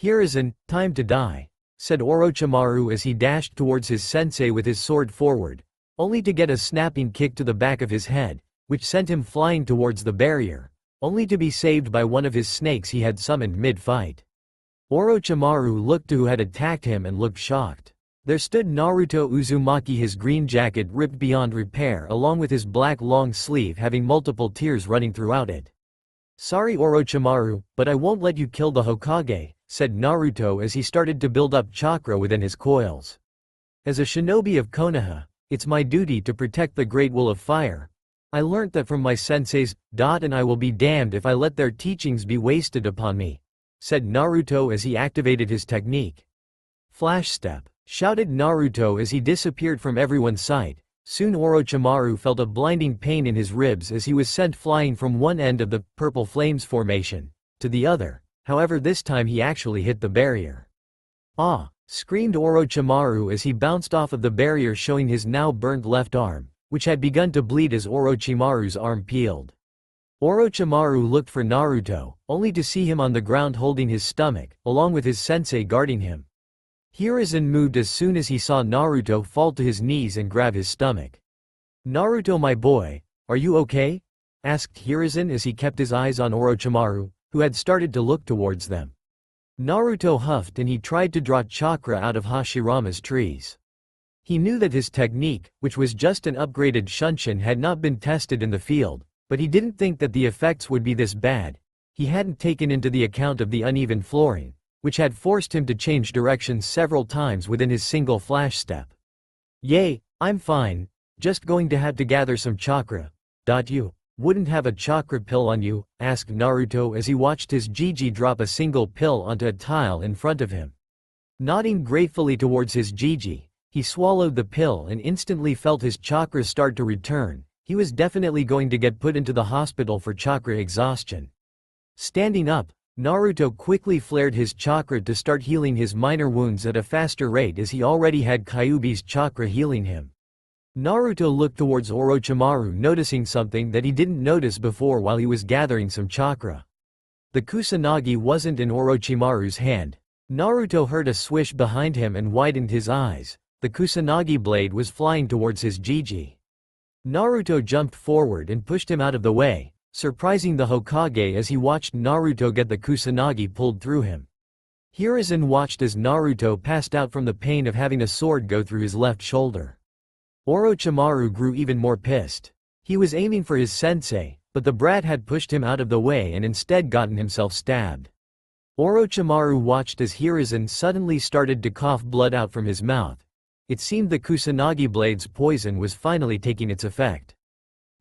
"Hiruzen, time to die," said Orochimaru as he dashed towards his sensei with his sword forward, only to get a snapping kick to the back of his head, which sent him flying towards the barrier, only to be saved by one of his snakes he had summoned mid-fight. Orochimaru looked to who had attacked him and looked shocked. There stood Naruto Uzumaki, his green jacket ripped beyond repair along with his black long sleeve having multiple tears running throughout it. "Sorry Orochimaru, but I won't let you kill the Hokage," said Naruto as he started to build up chakra within his coils. "As a shinobi of Konoha, it's my duty to protect the Great Wall of Fire. I learnt that from my senseis, and I will be damned if I let their teachings be wasted upon me," said Naruto as he activated his technique. "Flash step," shouted Naruto as he disappeared from everyone's sight. Soon Orochimaru felt a blinding pain in his ribs as he was sent flying from one end of the purple flames formation to the other, however this time he actually hit the barrier. "Ah!" screamed Orochimaru as he bounced off of the barrier showing his now burnt left arm, which had begun to bleed as Orochimaru's arm peeled. Orochimaru looked for Naruto, only to see him on the ground holding his stomach, along with his sensei guarding him. Hiruzen moved as soon as he saw Naruto fall to his knees and grab his stomach. "Naruto, my boy, are you okay?" asked Hiruzen as he kept his eyes on Orochimaru, who had started to look towards them. Naruto huffed and he tried to draw chakra out of Hashirama's trees. He knew that his technique, which was just an upgraded Shunshin, had not been tested in the field, but he didn't think that the effects would be this bad. He hadn't taken into the account of the uneven flooring, which had forced him to change directions several times within his single flash step. "Yay, I'm fine, just going to have to gather some chakra." "You wouldn't have a chakra pill on you?" asked Naruto as he watched his Gigi drop a single pill onto a tile in front of him. Nodding gratefully towards his Gigi, he swallowed the pill and instantly felt his chakra start to return. He was definitely going to get put into the hospital for chakra exhaustion. Standing up, Naruto quickly flared his chakra to start healing his minor wounds at a faster rate as he already had Kyuubi's chakra healing him. Naruto looked towards Orochimaru, noticing something that he didn't notice before while he was gathering some chakra. The Kusanagi wasn't in Orochimaru's hand. Naruto heard a swish behind him and widened his eyes. The Kusanagi blade was flying towards his Gigi. Naruto jumped forward and pushed him out of the way, surprising the Hokage as he watched Naruto get the Kusanagi pulled through him. Hiruzen watched as Naruto passed out from the pain of having a sword go through his left shoulder. Orochimaru grew even more pissed. He was aiming for his sensei, but the brat had pushed him out of the way and instead gotten himself stabbed. Orochimaru watched as Hiruzen suddenly started to cough blood out from his mouth. It seemed the Kusanagi blade's poison was finally taking its effect.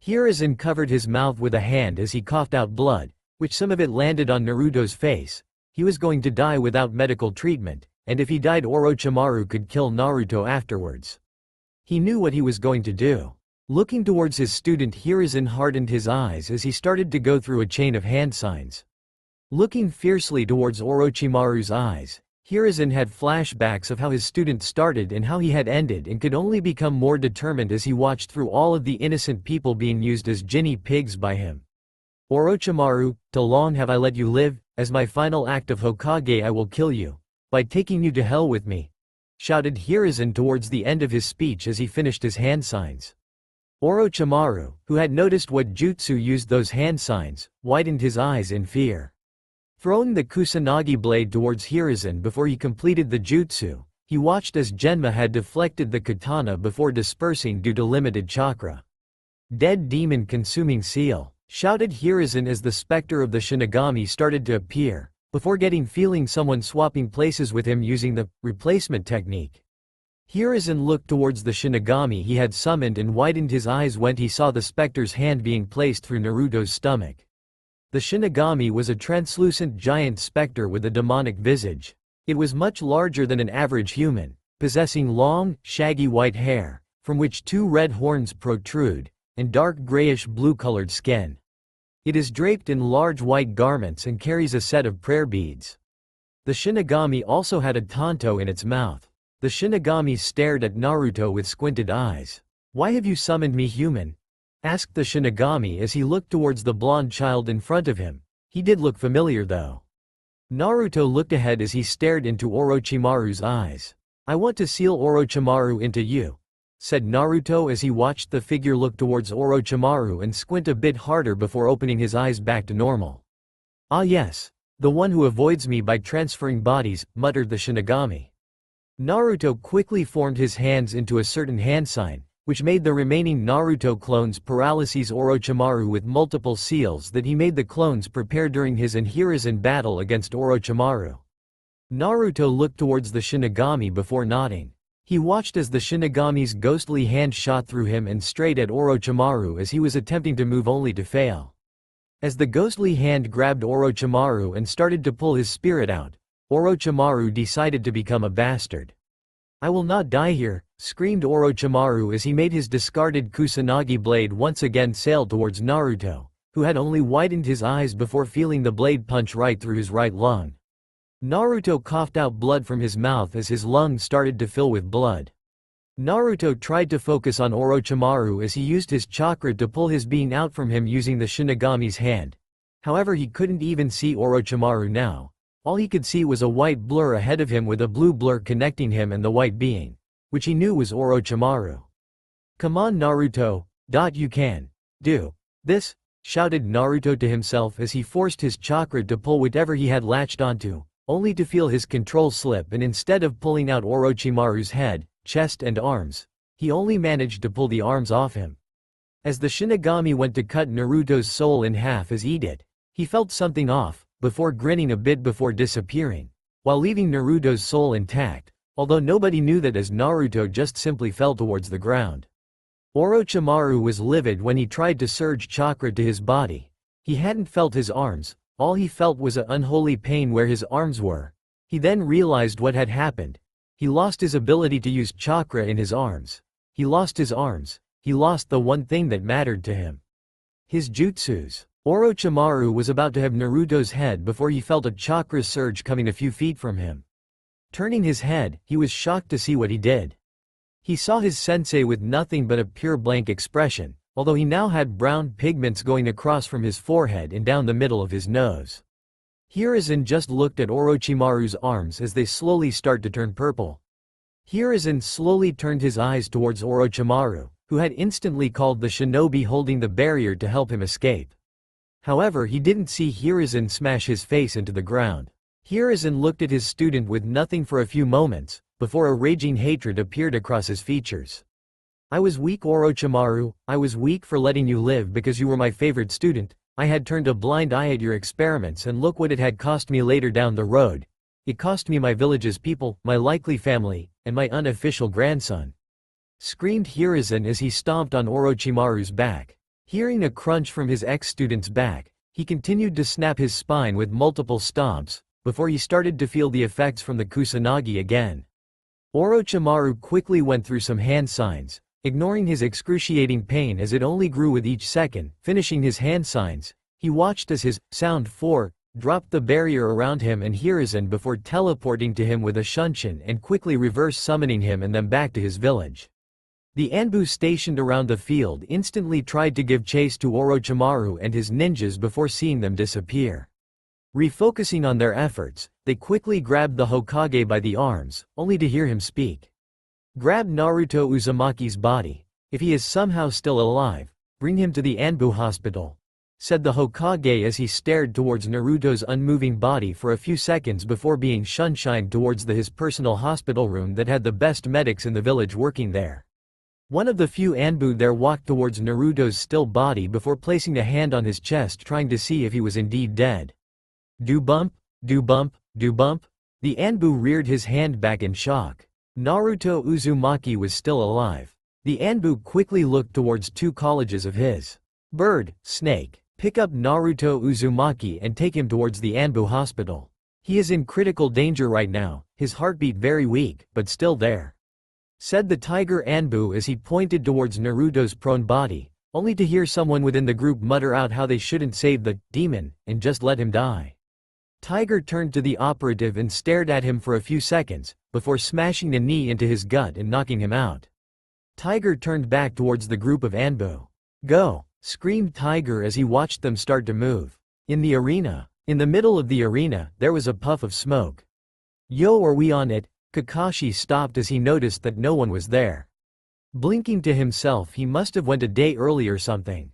Hiruzen covered his mouth with a hand as he coughed out blood, which some of it landed on Naruto's face. He was going to die without medical treatment, and if he died Orochimaru could kill Naruto afterwards. He knew what he was going to do. Looking towards his student, Hiruzen hardened his eyes as he started to go through a chain of hand signs. Looking fiercely towards Orochimaru's eyes, Hiruzen had flashbacks of how his student started and how he had ended, and could only become more determined as he watched through all of the innocent people being used as guinea pigs by him. Orochimaru, too long have I let you live, as my final act of Hokage I will kill you, by taking you to hell with me, shouted Hiruzen towards the end of his speech as he finished his hand signs. Orochimaru, who had noticed what jutsu used those hand signs, widened his eyes in fear. Throwing the Kusanagi blade towards Hiruzen before he completed the jutsu, he watched as Genma had deflected the katana before dispersing due to limited chakra. Dead demon consuming seal, shouted Hiruzen as the specter of the Shinigami started to appear, before feeling someone swapping places with him using the replacement technique. Hiruzen looked towards the Shinigami he had summoned and widened his eyes when he saw the specter's hand being placed through Naruto's stomach. The Shinigami was a translucent giant specter with a demonic visage. It was much larger than an average human, possessing long, shaggy white hair, from which two red horns protrude, and dark grayish-blue colored skin. It is draped in large white garments and carries a set of prayer beads. The Shinigami also had a tanto in its mouth. The Shinigami stared at Naruto with squinted eyes. "Why have you summoned me, human?" asked the Shinigami as he looked towards the blonde child in front of him. He did look familiar though. Naruto looked ahead as he stared into Orochimaru's eyes. "I want to seal Orochimaru into you," said Naruto as he watched the figure look towards Orochimaru and squint a bit harder before opening his eyes back to normal. "Ah yes, the one who avoids me by transferring bodies," muttered the Shinigami. Naruto quickly formed his hands into a certain hand sign, which made the remaining Naruto clones paralyze Orochimaru with multiple seals that he made the clones prepare during his and Hiruzen battle against Orochimaru. Naruto looked towards the Shinigami before nodding. He watched as the Shinigami's ghostly hand shot through him and straight at Orochimaru as he was attempting to move only to fail. As the ghostly hand grabbed Orochimaru and started to pull his spirit out, Orochimaru decided to become a bastard. "I will not die here," screamed Orochimaru as he made his discarded Kusanagi blade once again sail towards Naruto, who had only widened his eyes before feeling the blade punch right through his right lung. Naruto coughed out blood from his mouth as his lung started to fill with blood. Naruto tried to focus on Orochimaru as he used his chakra to pull his being out from him using the Shinigami's hand. However, he couldn't even see Orochimaru now. All he could see was a white blur ahead of him with a blue blur connecting him and the white being, which he knew was Orochimaru. "Come on, Naruto, you can do this," shouted Naruto to himself as he forced his chakra to pull whatever he had latched onto, only to feel his control slip, and instead of pulling out Orochimaru's head, chest and arms, he only managed to pull the arms off him. As the Shinigami went to cut Naruto's soul in half as he did, he felt something off, before grinning a bit before disappearing, while leaving Naruto's soul intact, although nobody knew that as Naruto just simply fell towards the ground. Orochimaru was livid when he tried to surge chakra to his body. He hadn't felt his arms, all he felt was an unholy pain where his arms were. He then realized what had happened. He lost his ability to use chakra in his arms. He lost his arms. He lost the one thing that mattered to him. His jutsus. Orochimaru was about to have Naruto's head before he felt a chakra surge coming a few feet from him. Turning his head, he was shocked to see what he did. He saw his sensei with nothing but a pure blank expression, although he now had brown pigments going across from his forehead and down the middle of his nose. Hiruzen just looked at Orochimaru's arms as they slowly start to turn purple. Hiruzen slowly turned his eyes towards Orochimaru, who had instantly called the shinobi holding the barrier to help him escape. However, he didn't see Hiruzen smash his face into the ground. Hiruzen looked at his student with nothing for a few moments, before a raging hatred appeared across his features. I was weak, Orochimaru, I was weak for letting you live because you were my favorite student. I had turned a blind eye at your experiments, and look what it had cost me later down the road. It cost me my village's people, my likely family, and my unofficial grandson," screamed Hiruzen as he stomped on Orochimaru's back. Hearing a crunch from his ex-student's back, he continued to snap his spine with multiple stomps, before he started to feel the effects from the Kusanagi again. Orochimaru quickly went through some hand signs, ignoring his excruciating pain as it only grew with each second. Finishing his hand signs, he watched as his Sound 4 dropped the barrier around him and Hiruzen before teleporting to him with a shunshin and quickly reverse summoning him and them back to his village. The Anbu stationed around the field instantly tried to give chase to Orochimaru and his ninjas before seeing them disappear. Refocusing on their efforts, they quickly grabbed the Hokage by the arms, only to hear him speak. "Grab Naruto Uzumaki's body. If he is somehow still alive, bring him to the Anbu hospital," said the Hokage as he stared towards Naruto's unmoving body for a few seconds before being shunshined towards his personal hospital room that had the best medics in the village working there. One of the few Anbu there walked towards Naruto's still body before placing a hand on his chest trying to see if he was indeed dead. "Do bump, do bump, do bump." The Anbu reared his hand back in shock. Naruto Uzumaki was still alive. The Anbu quickly looked towards two colleges of his. "Bird, snake, pick up Naruto Uzumaki and take him towards the Anbu hospital. He is in critical danger right now, his heartbeat very weak, but still there," said the tiger Anbu as he pointed towards Naruto's prone body, only to hear someone within the group mutter out how they shouldn't save the demon and just let him die. Tiger turned to the operative and stared at him for a few seconds, before smashing a knee into his gut and knocking him out. Tiger turned back towards the group of Anbu. "Go!" screamed Tiger as he watched them start to move. In the arena. In the middle of the arena, there was a puff of smoke. "Yo, are we on it?" Kakashi stopped as he noticed that no one was there. Blinking to himself, he must have went a day early or something.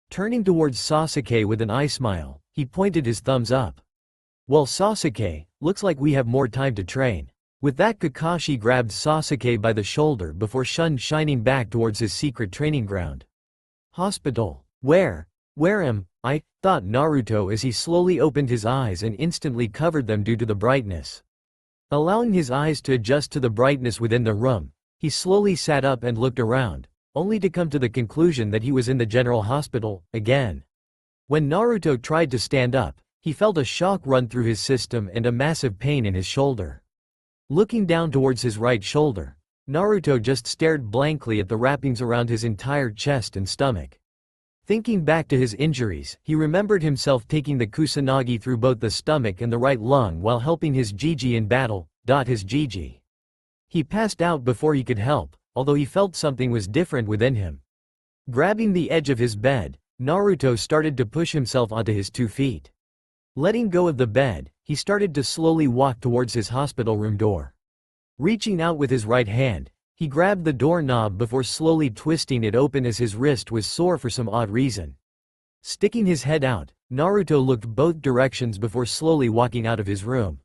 Turning towards Sasuke with an eye smile, he pointed his thumbs up. "Well, Sasuke, looks like we have more time to train." With that, Kakashi grabbed Sasuke by the shoulder before shining back towards his secret training ground. "Hospital? Where am I?" thought Naruto as he slowly opened his eyes and instantly covered them due to the brightness. Allowing his eyes to adjust to the brightness within the room, he slowly sat up and looked around, only to come to the conclusion that he was in the general hospital, again. When Naruto tried to stand up, he felt a shock run through his system and a massive pain in his shoulder. Looking down towards his right shoulder, Naruto just stared blankly at the wrappings around his entire chest and stomach. Thinking back to his injuries, he remembered himself taking the Kusanagi through both the stomach and the right lung while helping his Gigi in battle. His Gigi. He passed out before he could help, although he felt something was different within him. Grabbing the edge of his bed, Naruto started to push himself onto his 2 feet. Letting go of the bed, he started to slowly walk towards his hospital room door. Reaching out with his right hand, he grabbed the doorknob before slowly twisting it open as his wrist was sore for some odd reason. Sticking his head out, Naruto looked both directions before slowly walking out of his room.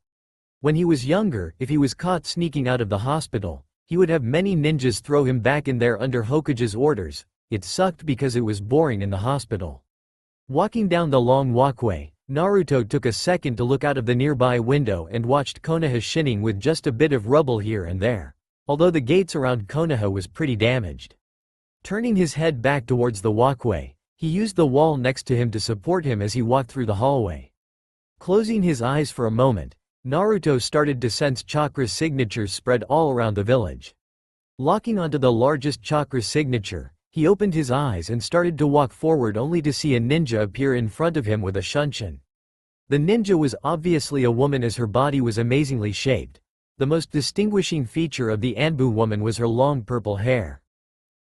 When he was younger, if he was caught sneaking out of the hospital, he would have many ninjas throw him back in there under Hokage's orders. It sucked because it was boring in the hospital. Walking down the long walkway, Naruto took a second to look out of the nearby window and watched Konoha shinning with just a bit of rubble here and there, although the gates around Konoha was pretty damaged. Turning his head back towards the walkway, he used the wall next to him to support him as he walked through the hallway. Closing his eyes for a moment, Naruto started to sense chakra signatures spread all around the village. Locking onto the largest chakra signature, he opened his eyes and started to walk forward only to see a ninja appear in front of him with a shunshin. The ninja was obviously a woman as her body was amazingly shaped. The most distinguishing feature of the Anbu woman was her long purple hair.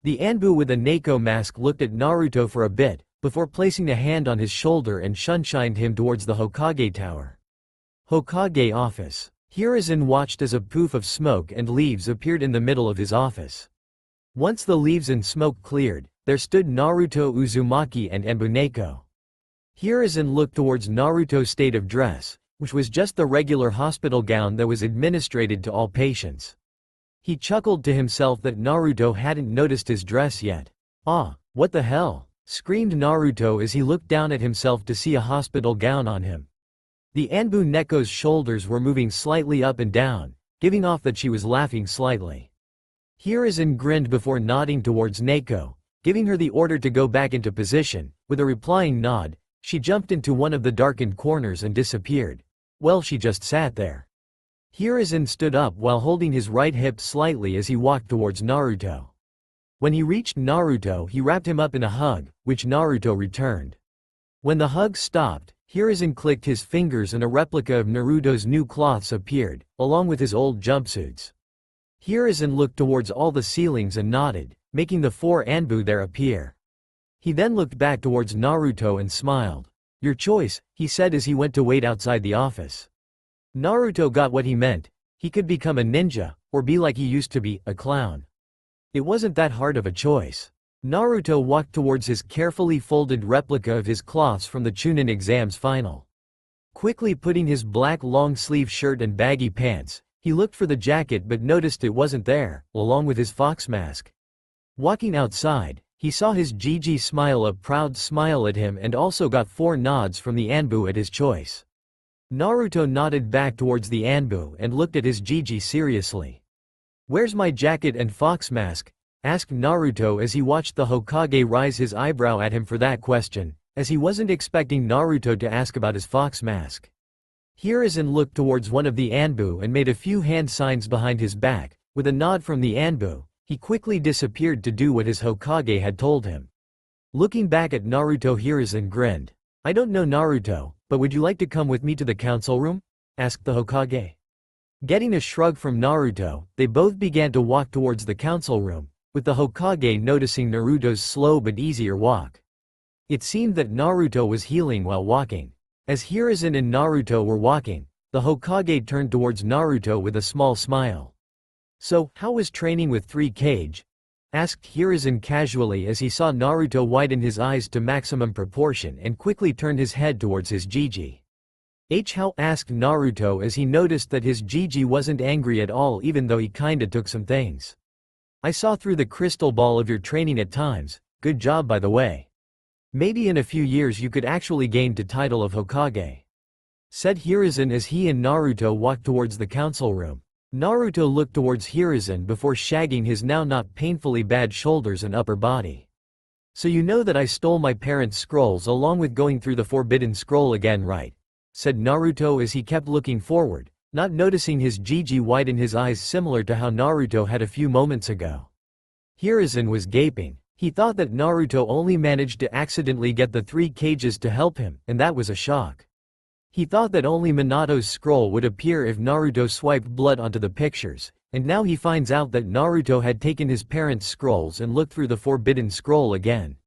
The Anbu with a Neko mask looked at Naruto for a bit, before placing a hand on his shoulder and shunshined him towards the Hokage tower. Hokage office. Hiruzen watched as a poof of smoke and leaves appeared in the middle of his office. Once the leaves and smoke cleared, there stood Naruto Uzumaki and Anbu Neko. Hiruzen looked towards Naruto's state of dress, which was just the regular hospital gown that was administered to all patients. He chuckled to himself that Naruto hadn't noticed his dress yet. "Ah, what the hell?" screamed Naruto as he looked down at himself to see a hospital gown on him. The Anbu Neko's shoulders were moving slightly up and down, giving off that she was laughing slightly. Hiruzen grinned before nodding towards Neko, giving her the order to go back into position. With a replying nod, she jumped into one of the darkened corners and disappeared. Well, she just sat there. Hiruzen stood up while holding his right hip slightly as he walked towards Naruto. When he reached Naruto, he wrapped him up in a hug, which Naruto returned. When the hug stopped, Hiruzen clicked his fingers and a replica of Naruto's new cloths appeared, along with his old jumpsuits. Hiruzen looked towards all the ceilings and nodded, making the 4 Anbu there appear. He then looked back towards Naruto and smiled. "Your choice," he said as he went to wait outside the office. Naruto got what he meant. He could become a ninja, or be like he used to be, a clown. It wasn't that hard of a choice. Naruto walked towards his carefully folded replica of his cloths from the Chunin exams final. Quickly putting his black long-sleeve shirt and baggy pants, he looked for the jacket but noticed it wasn't there, along with his fox mask. Walking outside, he saw his Gigi smile a proud smile at him and also got 4 nods from the Anbu at his choice. Naruto nodded back towards the Anbu and looked at his Gigi seriously. "Where's my jacket and fox mask?" asked Naruto as he watched the Hokage raise his eyebrow at him for that question, as he wasn't expecting Naruto to ask about his fox mask. Hiruzen looked towards one of the Anbu and made a few hand signs behind his back. With a nod from the Anbu, he quickly disappeared to do what his Hokage had told him. Looking back at Naruto, Hiruzen grinned. "I don't know Naruto, but would you like to come with me to the council room?" asked the Hokage. Getting a shrug from Naruto, they both began to walk towards the council room, with the Hokage noticing Naruto's slow but easier walk. It seemed that Naruto was healing while walking. As Hiruzen and Naruto were walking, the Hokage turned towards Naruto with a small smile. "So, how was training with 3 Kage?" asked Hiruzen casually as he saw Naruto widen his eyes to maximum proportion and quickly turned his head towards his Gigi. "How?" asked Naruto as he noticed that his Gigi wasn't angry at all even though he kinda took some things. "I saw through the crystal ball of your training at times, good job by the way. Maybe in a few years you could actually gain the title of Hokage," said Hiruzen as he and Naruto walked towards the council room. Naruto looked towards Hiruzen before shagging his now not painfully bad shoulders and upper body. "So you know that I stole my parents' scrolls along with going through the forbidden scroll again, right?" said Naruto as he kept looking forward, not noticing his Gigi widen his eyes similar to how Naruto had a few moments ago. Hiruzen was gaping. He thought that Naruto only managed to accidentally get the 3 Kages to help him, and that was a shock. He thought that only Minato's scroll would appear if Naruto swiped blood onto the pictures, and now he finds out that Naruto had taken his parents' scrolls and looked through the forbidden scroll again.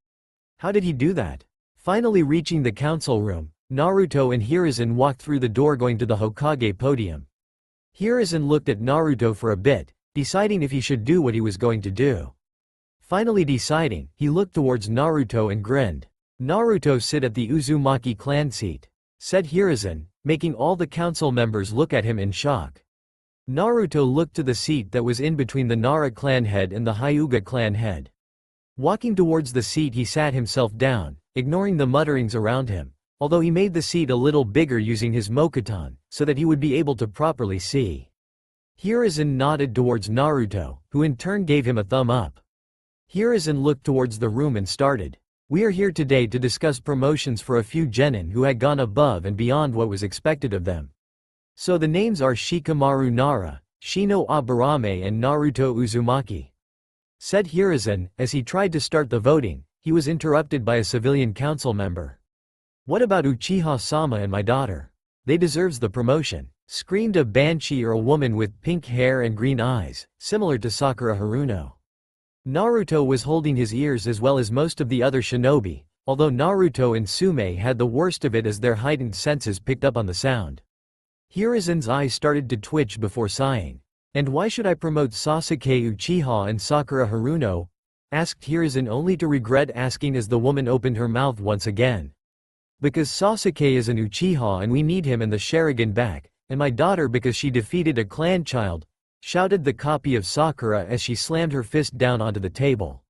How did he do that? Finally reaching the council room, Naruto and Hiruzen walked through the door going to the Hokage podium. Hiruzen looked at Naruto for a bit, deciding if he should do what he was going to do. Finally deciding, he looked towards Naruto and grinned. "Naruto, sit at the Uzumaki clan seat," said Hiruzen, making all the council members look at him in shock. Naruto looked to the seat that was in between the Nara clan head and the Hyuga clan head. Walking towards the seat, he sat himself down, ignoring the mutterings around him, although he made the seat a little bigger using his Mokuton, so that he would be able to properly see. Hiruzen nodded towards Naruto, who in turn gave him a thumb up. Hiruzen looked towards the room and started. "We are here today to discuss promotions for a few genin who had gone above and beyond what was expected of them. So the names are Shikamaru Nara, Shino Aburame and Naruto Uzumaki," said Hiruzen. As he tried to start the voting, he was interrupted by a civilian council member. "What about Uchiha-sama and my daughter? They deserves the promotion," screamed a banshee or a woman with pink hair and green eyes, similar to Sakura Haruno. Naruto was holding his ears as well as most of the other shinobi, although Naruto and Tsume had the worst of it as their heightened senses picked up on the sound. Hiruzen's eyes started to twitch before sighing. "And why should I promote Sasuke Uchiha and Sakura Haruno?" asked Hiruzen only to regret asking as the woman opened her mouth once again. Because Sasuke is an Uchiha and we need him and the Sharingan back, and my daughter because she defeated a clan child, shouted the copy of Sakura as she slammed her fist down onto the table.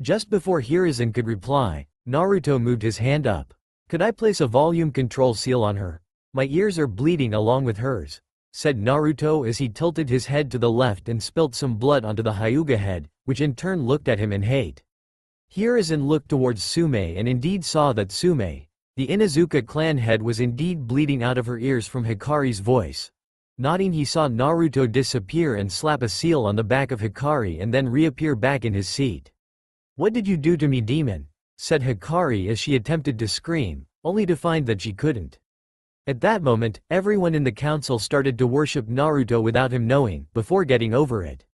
Just before Hiruzen could reply, Naruto moved his hand up. Could I place a volume control seal on her? My ears are bleeding along with hers, said Naruto as he tilted his head to the left and spilt some blood onto the Hyuga head, which in turn looked at him in hate. Hiruzen looked towards Sume and indeed saw that Sume, the Inuzuka clan head, was indeed bleeding out of her ears from Hikari's voice. Nodding, he saw Naruto disappear and slap a seal on the back of Hikari and then reappear back in his seat. What did you do to me, demon? Said Hikari as she attempted to scream, only to find that she couldn't. At that moment, everyone in the council started to worship Naruto without him knowing, before getting over it.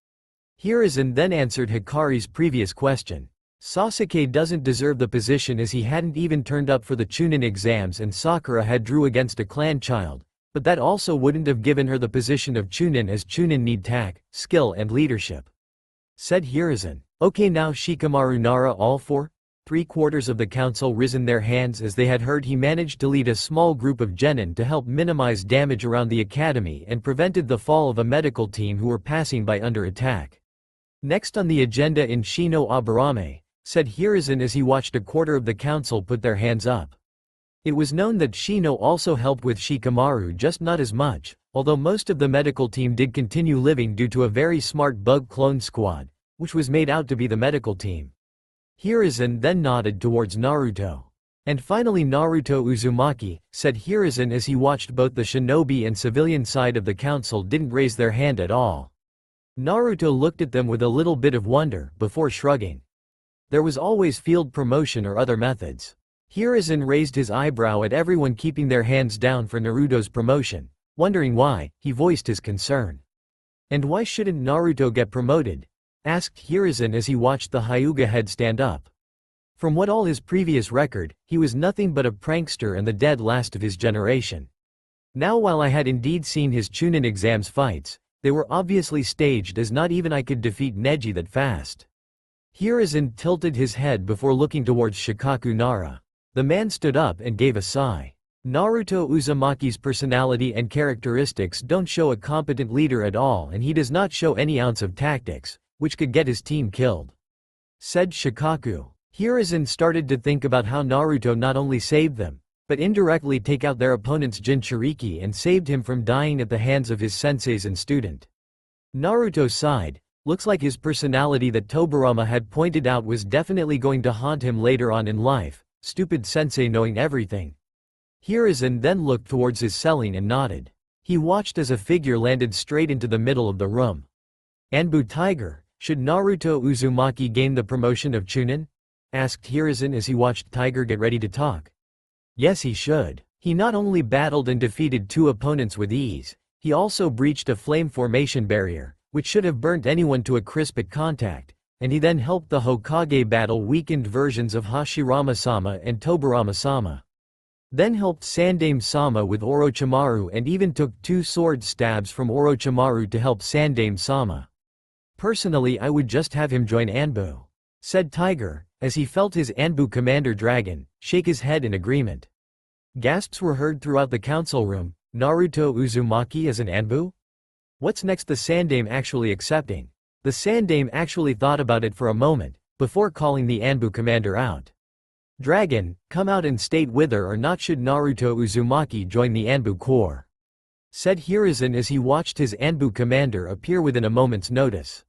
Hiruzen then answered Hikari's previous question. Sasuke doesn't deserve the position as he hadn't even turned up for the Chunin exams and Sakura had drew against a clan child, but that also wouldn't have given her the position of Chunin as Chunin need tact, skill and leadership. Said Hiruzen. Okay, now Shikamaru Nara, all four? 3/4 of the council risen their hands as they had heard he managed to lead a small group of genin to help minimize damage around the academy and prevented the fall of a medical team who were passing by under attack. Next on the agenda in Shino Aburame, said Hiruzen as he watched 1/4 of the council put their hands up. It was known that Shino also helped with Shikamaru, just not as much, although most of the medical team did continue living due to a very smart bug clone squad, which was made out to be the medical team. Hiruzen then nodded towards Naruto. And finally Naruto Uzumaki, said Hiruzen as he watched both the shinobi and civilian side of the council didn't raise their hand at all. Naruto looked at them with a little bit of wonder, before shrugging. There was always field promotion or other methods. Hiruzen raised his eyebrow at everyone keeping their hands down for Naruto's promotion. Wondering why, he voiced his concern. And why shouldn't Naruto get promoted? Asked Hiruzen as he watched the Hyuga head stand up. From what all his previous record, he was nothing but a prankster and the dead last of his generation. Now while I had indeed seen his Chunin exams fights, they were obviously staged as not even I could defeat Neji that fast. Hiruzen tilted his head before looking towards Shikaku Nara. The man stood up and gave a sigh. Naruto Uzumaki's personality and characteristics don't show a competent leader at all and he does not show any ounce of tactics, which could get his team killed. Said Shikaku. Hiruzen started to think about how Naruto not only saved them, but indirectly take out their opponent's Jinchuriki and saved him from dying at the hands of his senseis and student. Naruto sighed. Looks like his personality that Tobirama had pointed out was definitely going to haunt him later on in life, stupid sensei knowing everything. Hiruzen then looked towards his ceiling and nodded. He watched as a figure landed straight into the middle of the room. Anbu Tiger, should Naruto Uzumaki gain the promotion of Chunin? Asked Hiruzen as he watched Tiger get ready to talk. Yes, he should. He not only battled and defeated 2 opponents with ease, he also breached a flame formation barrier, which should have burnt anyone to a crisp at contact, and he then helped the Hokage battle weakened versions of Hashirama-sama and Tobirama-sama. Then helped Sandaime-sama with Orochimaru and even took 2 sword stabs from Orochimaru to help Sandaime-sama. Personally, I would just have him join Anbu. Said Tiger, as he felt his Anbu commander dragon shake his head in agreement. Gasps were heard throughout the council room. Naruto Uzumaki as an Anbu? What's next? The Sandaime actually accepting. The Sandaime actually thought about it for a moment, before calling the Anbu commander out. Dragon, come out and state whether or not should Naruto Uzumaki join the Anbu Corps. Said Hiruzen as he watched his Anbu commander appear within a moment's notice.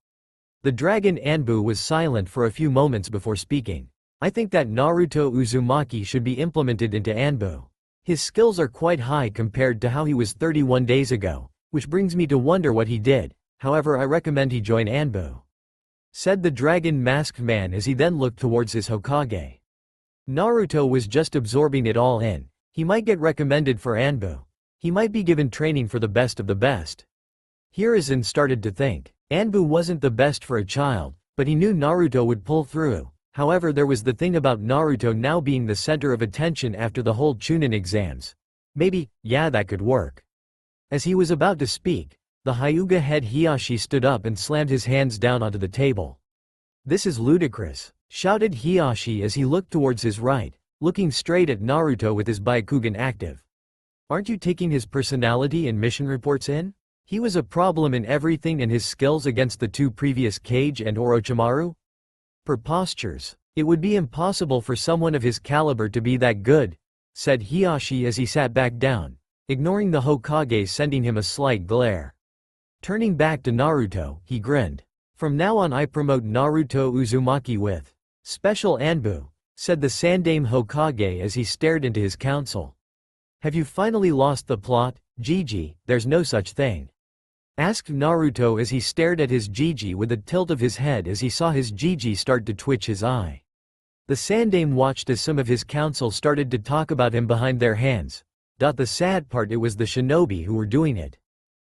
The dragon Anbu was silent for a few moments before speaking. I think that Naruto Uzumaki should be implemented into Anbu. His skills are quite high compared to how he was 31 days ago, which brings me to wonder what he did, however I recommend he join Anbu. Said the dragon masked man as he then looked towards his Hokage. Naruto was just absorbing it all in. He might get recommended for Anbu. He might be given training for the best of the best. Hiruzen started to think. Anbu wasn't the best for a child, but he knew Naruto would pull through. However, there was the thing about Naruto now being the center of attention after the whole Chunin exams. Maybe, yeah, that could work. As he was about to speak, the Hyuga head Hiashi stood up and slammed his hands down onto the table. This is ludicrous, shouted Hiashi as he looked towards his right. looking straight at Naruto with his Byakugan active. "Aren't you taking his personality and mission reports in? He was a problem in everything and his skills against the two previous Kage and Orochimaru? Prepostures. It would be impossible for someone of his caliber to be that good," said Hiyashi as he sat back down, ignoring the Hokage sending him a slight glare. Turning back to Naruto, he grinned. "From now on I promote Naruto Uzumaki with special Anbu," said the Sandaime Hokage as he stared into his council. "Have you finally lost the plot, Gigi? There's no such thing," asked Naruto as he stared at his Gigi with a tilt of his head as he saw his Gigi start to twitch his eye. The Sandaime watched as some of his council started to talk about him behind their hands. The sad part, it was the shinobi who were doing it.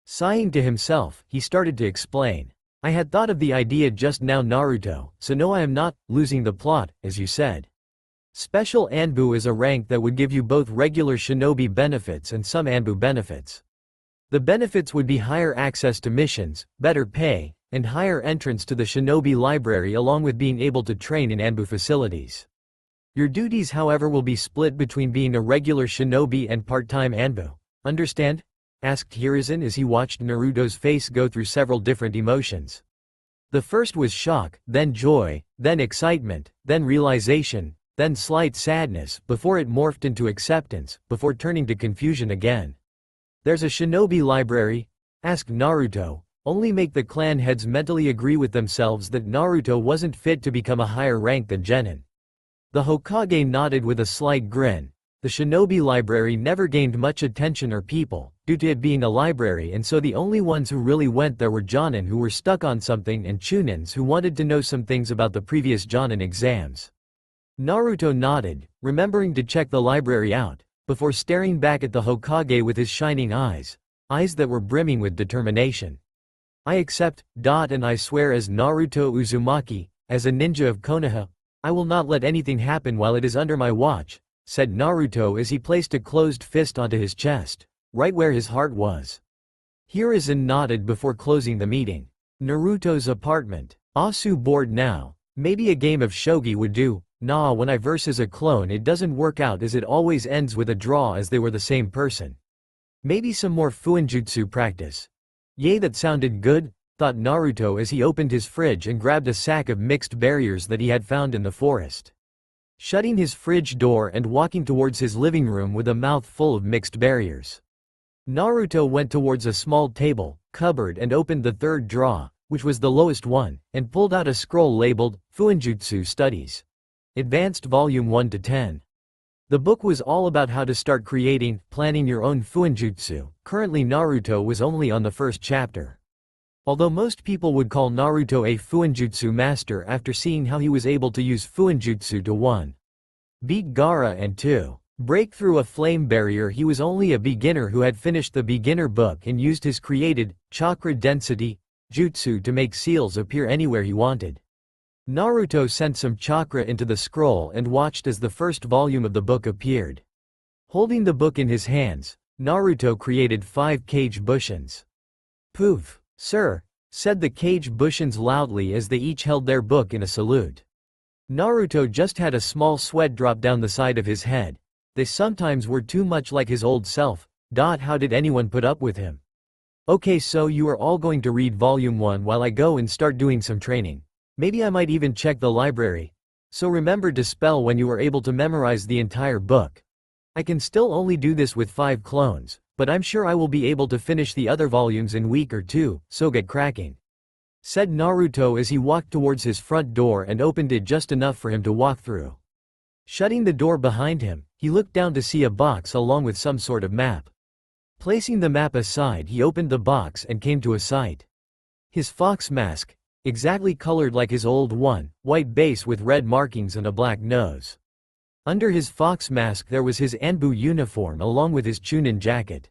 Sighing to himself, he started to explain. "I had thought of the idea just now, Naruto, so no, I am not losing the plot, as you said. Special Anbu is a rank that would give you both regular shinobi benefits and some Anbu benefits. The benefits would be higher access to missions, better pay, and higher entrance to the shinobi library along with being able to train in Anbu facilities. Your duties, however, will be split between being a regular shinobi and part-time Anbu. Understand?" asked Hiruzen as he watched Naruto's face go through several different emotions. The first was shock, then joy, then excitement, then realization, then slight sadness, before it morphed into acceptance, before turning to confusion again. "There's a shinobi library?" asked Naruto. Only make the clan heads mentally agree with themselves that Naruto wasn't fit to become a higher rank than Genin. The Hokage nodded with a slight grin. The shinobi library never gained much attention or people, due to it being a library, and so the only ones who really went there were Jonin who were stuck on something and Chunins who wanted to know some things about the previous Jonin exams. Naruto nodded, remembering to check the library out, before staring back at the Hokage with his shining eyes that were brimming with determination. "I accept, and I swear as Naruto Uzumaki, as a ninja of Konoha, I will not let anything happen while it is under my watch," said Naruto as he placed a closed fist onto his chest, right where his heart was. Hiruzen nodded before closing the meeting. Naruto's apartment. "Asu bored now. Maybe a game of shogi would do. Nah, when I versus a clone it doesn't work out as it always ends with a draw as they were the same person. Maybe some more fuinjutsu practice. Yay, that sounded good," thought Naruto as he opened his fridge and grabbed a sack of mixed berries that he had found in the forest. Shutting his fridge door and walking towards his living room with a mouth full of mixed berries. Naruto went towards a small table, cupboard, and opened the third drawer, which was the lowest one, and pulled out a scroll labeled, Fuinjutsu Studies. Advanced Volume 1 to 10. The book was all about how to start planning your own Fuinjutsu. Currently Naruto was only on the first chapter. Although most people would call Naruto a Fuinjutsu master after seeing how he was able to use Fuinjutsu to 1. Beat Gaara and 2. Break through a flame barrier, he was only a beginner who had finished the beginner book and used his created, chakra density, jutsu to make seals appear anywhere he wanted. Naruto sent some chakra into the scroll and watched as the first volume of the book appeared. Holding the book in his hands, Naruto created 5 Kage Bushins. "Poof, sir," said the Kage Bushins loudly as they each held their book in a salute. Naruto just had a small sweat drop down the side of his head. They sometimes were too much like his old self. How did anyone put up with him? "Okay, so you are all going to read volume 1 while I go and start doing some training. Maybe I might even check the library. So remember to spell when you are able to memorize the entire book. I can still only do this with 5 clones, but I'm sure I will be able to finish the other volumes in a week or 2, so get cracking," said Naruto as he walked towards his front door and opened it just enough for him to walk through. Shutting the door behind him, he looked down to see a box along with some sort of map. Placing the map aside, he opened the box and came to a sight. His fox mask, exactly colored like his old one, white base with red markings and a black nose. Under his fox mask there was his Anbu uniform along with his Chunin jacket.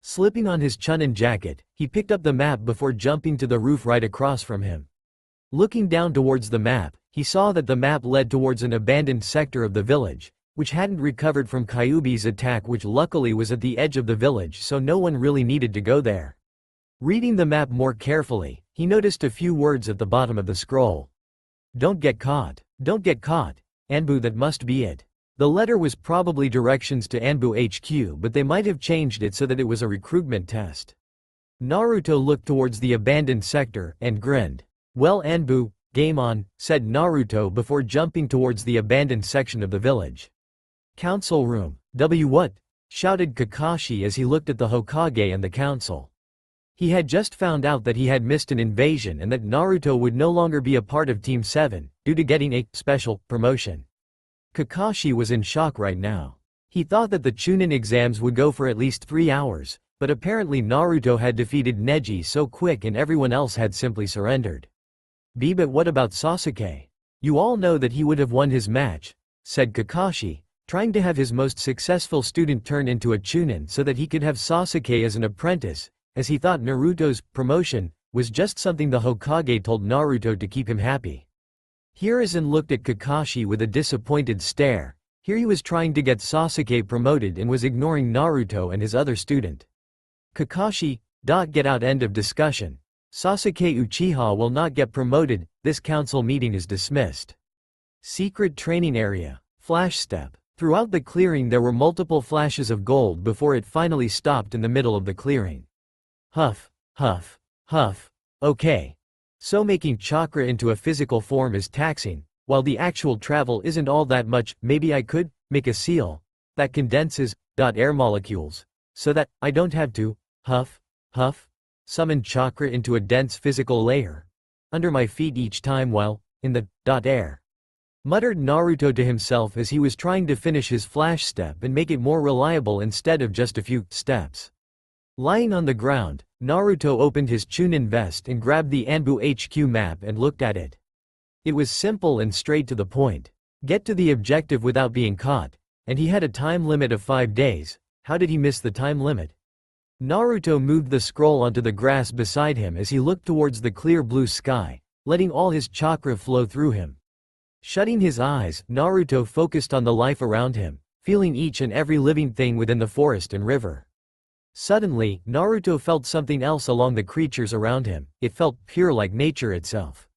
Slipping on his Chunin jacket, he picked up the map before jumping to the roof right across from him. Looking down towards the map, he saw that the map led towards an abandoned sector of the village, which hadn't recovered from Kyuubi's attack, which luckily was at the edge of the village so no one really needed to go there. Reading the map more carefully, he noticed a few words at the bottom of the scroll. "Don't get caught. Don't get caught. Anbu, that must be it. The letter was probably directions to Anbu HQ, but they might have changed it so that it was a recruitment test. Naruto looked towards the abandoned sector and grinned. "Well, Anbu, game on," said Naruto before jumping towards the abandoned section of the village. "Council room. What?" shouted Kakashi as he looked at the Hokage and the council. He had just found out that he had missed an invasion and that Naruto would no longer be a part of Team 7, due to getting a special promotion. Kakashi was in shock right now. He thought that the Chunin exams would go for at least 3 hours, but apparently Naruto had defeated Neji so quick and everyone else had simply surrendered. But what about Sasuke? You all know that he would have won his match," said Kakashi, trying to have his most successful student turn into a Chunin so that he could have Sasuke as an apprentice, as he thought Naruto's promotion was just something the Hokage told Naruto to keep him happy. Hiruzen looked at Kakashi with a disappointed stare. Here he was trying to get Sasuke promoted and was ignoring Naruto and his other student. Kakashi, get out. End of discussion. Sasuke Uchiha will not get promoted, this council meeting is dismissed. Secret training area. Flash step. Throughout the clearing there were multiple flashes of gold before it finally stopped in the middle of the clearing. Huff, huff, huff. Okay. So making chakra into a physical form is taxing, while the actual travel isn't all that much. Maybe I could make a seal that condenses air molecules, so that I don't have to huff, huff, summon chakra into a dense physical layer under my feet each time while in the air. Muttered Naruto to himself as he was trying to finish his flash step and make it more reliable instead of just a few steps. Lying on the ground, Naruto opened his Chunin vest and grabbed the Anbu HQ map and looked at it. It was simple and straight to the point. Get to the objective without being caught, and he had a time limit of 5 days. How did he miss the time limit? Naruto moved the scroll onto the grass beside him as he looked towards the clear blue sky, letting all his chakra flow through him. Shutting his eyes, Naruto focused on the life around him, feeling each and every living thing within the forest and river. Suddenly, Naruto felt something else along the creatures around him. It felt pure like nature itself.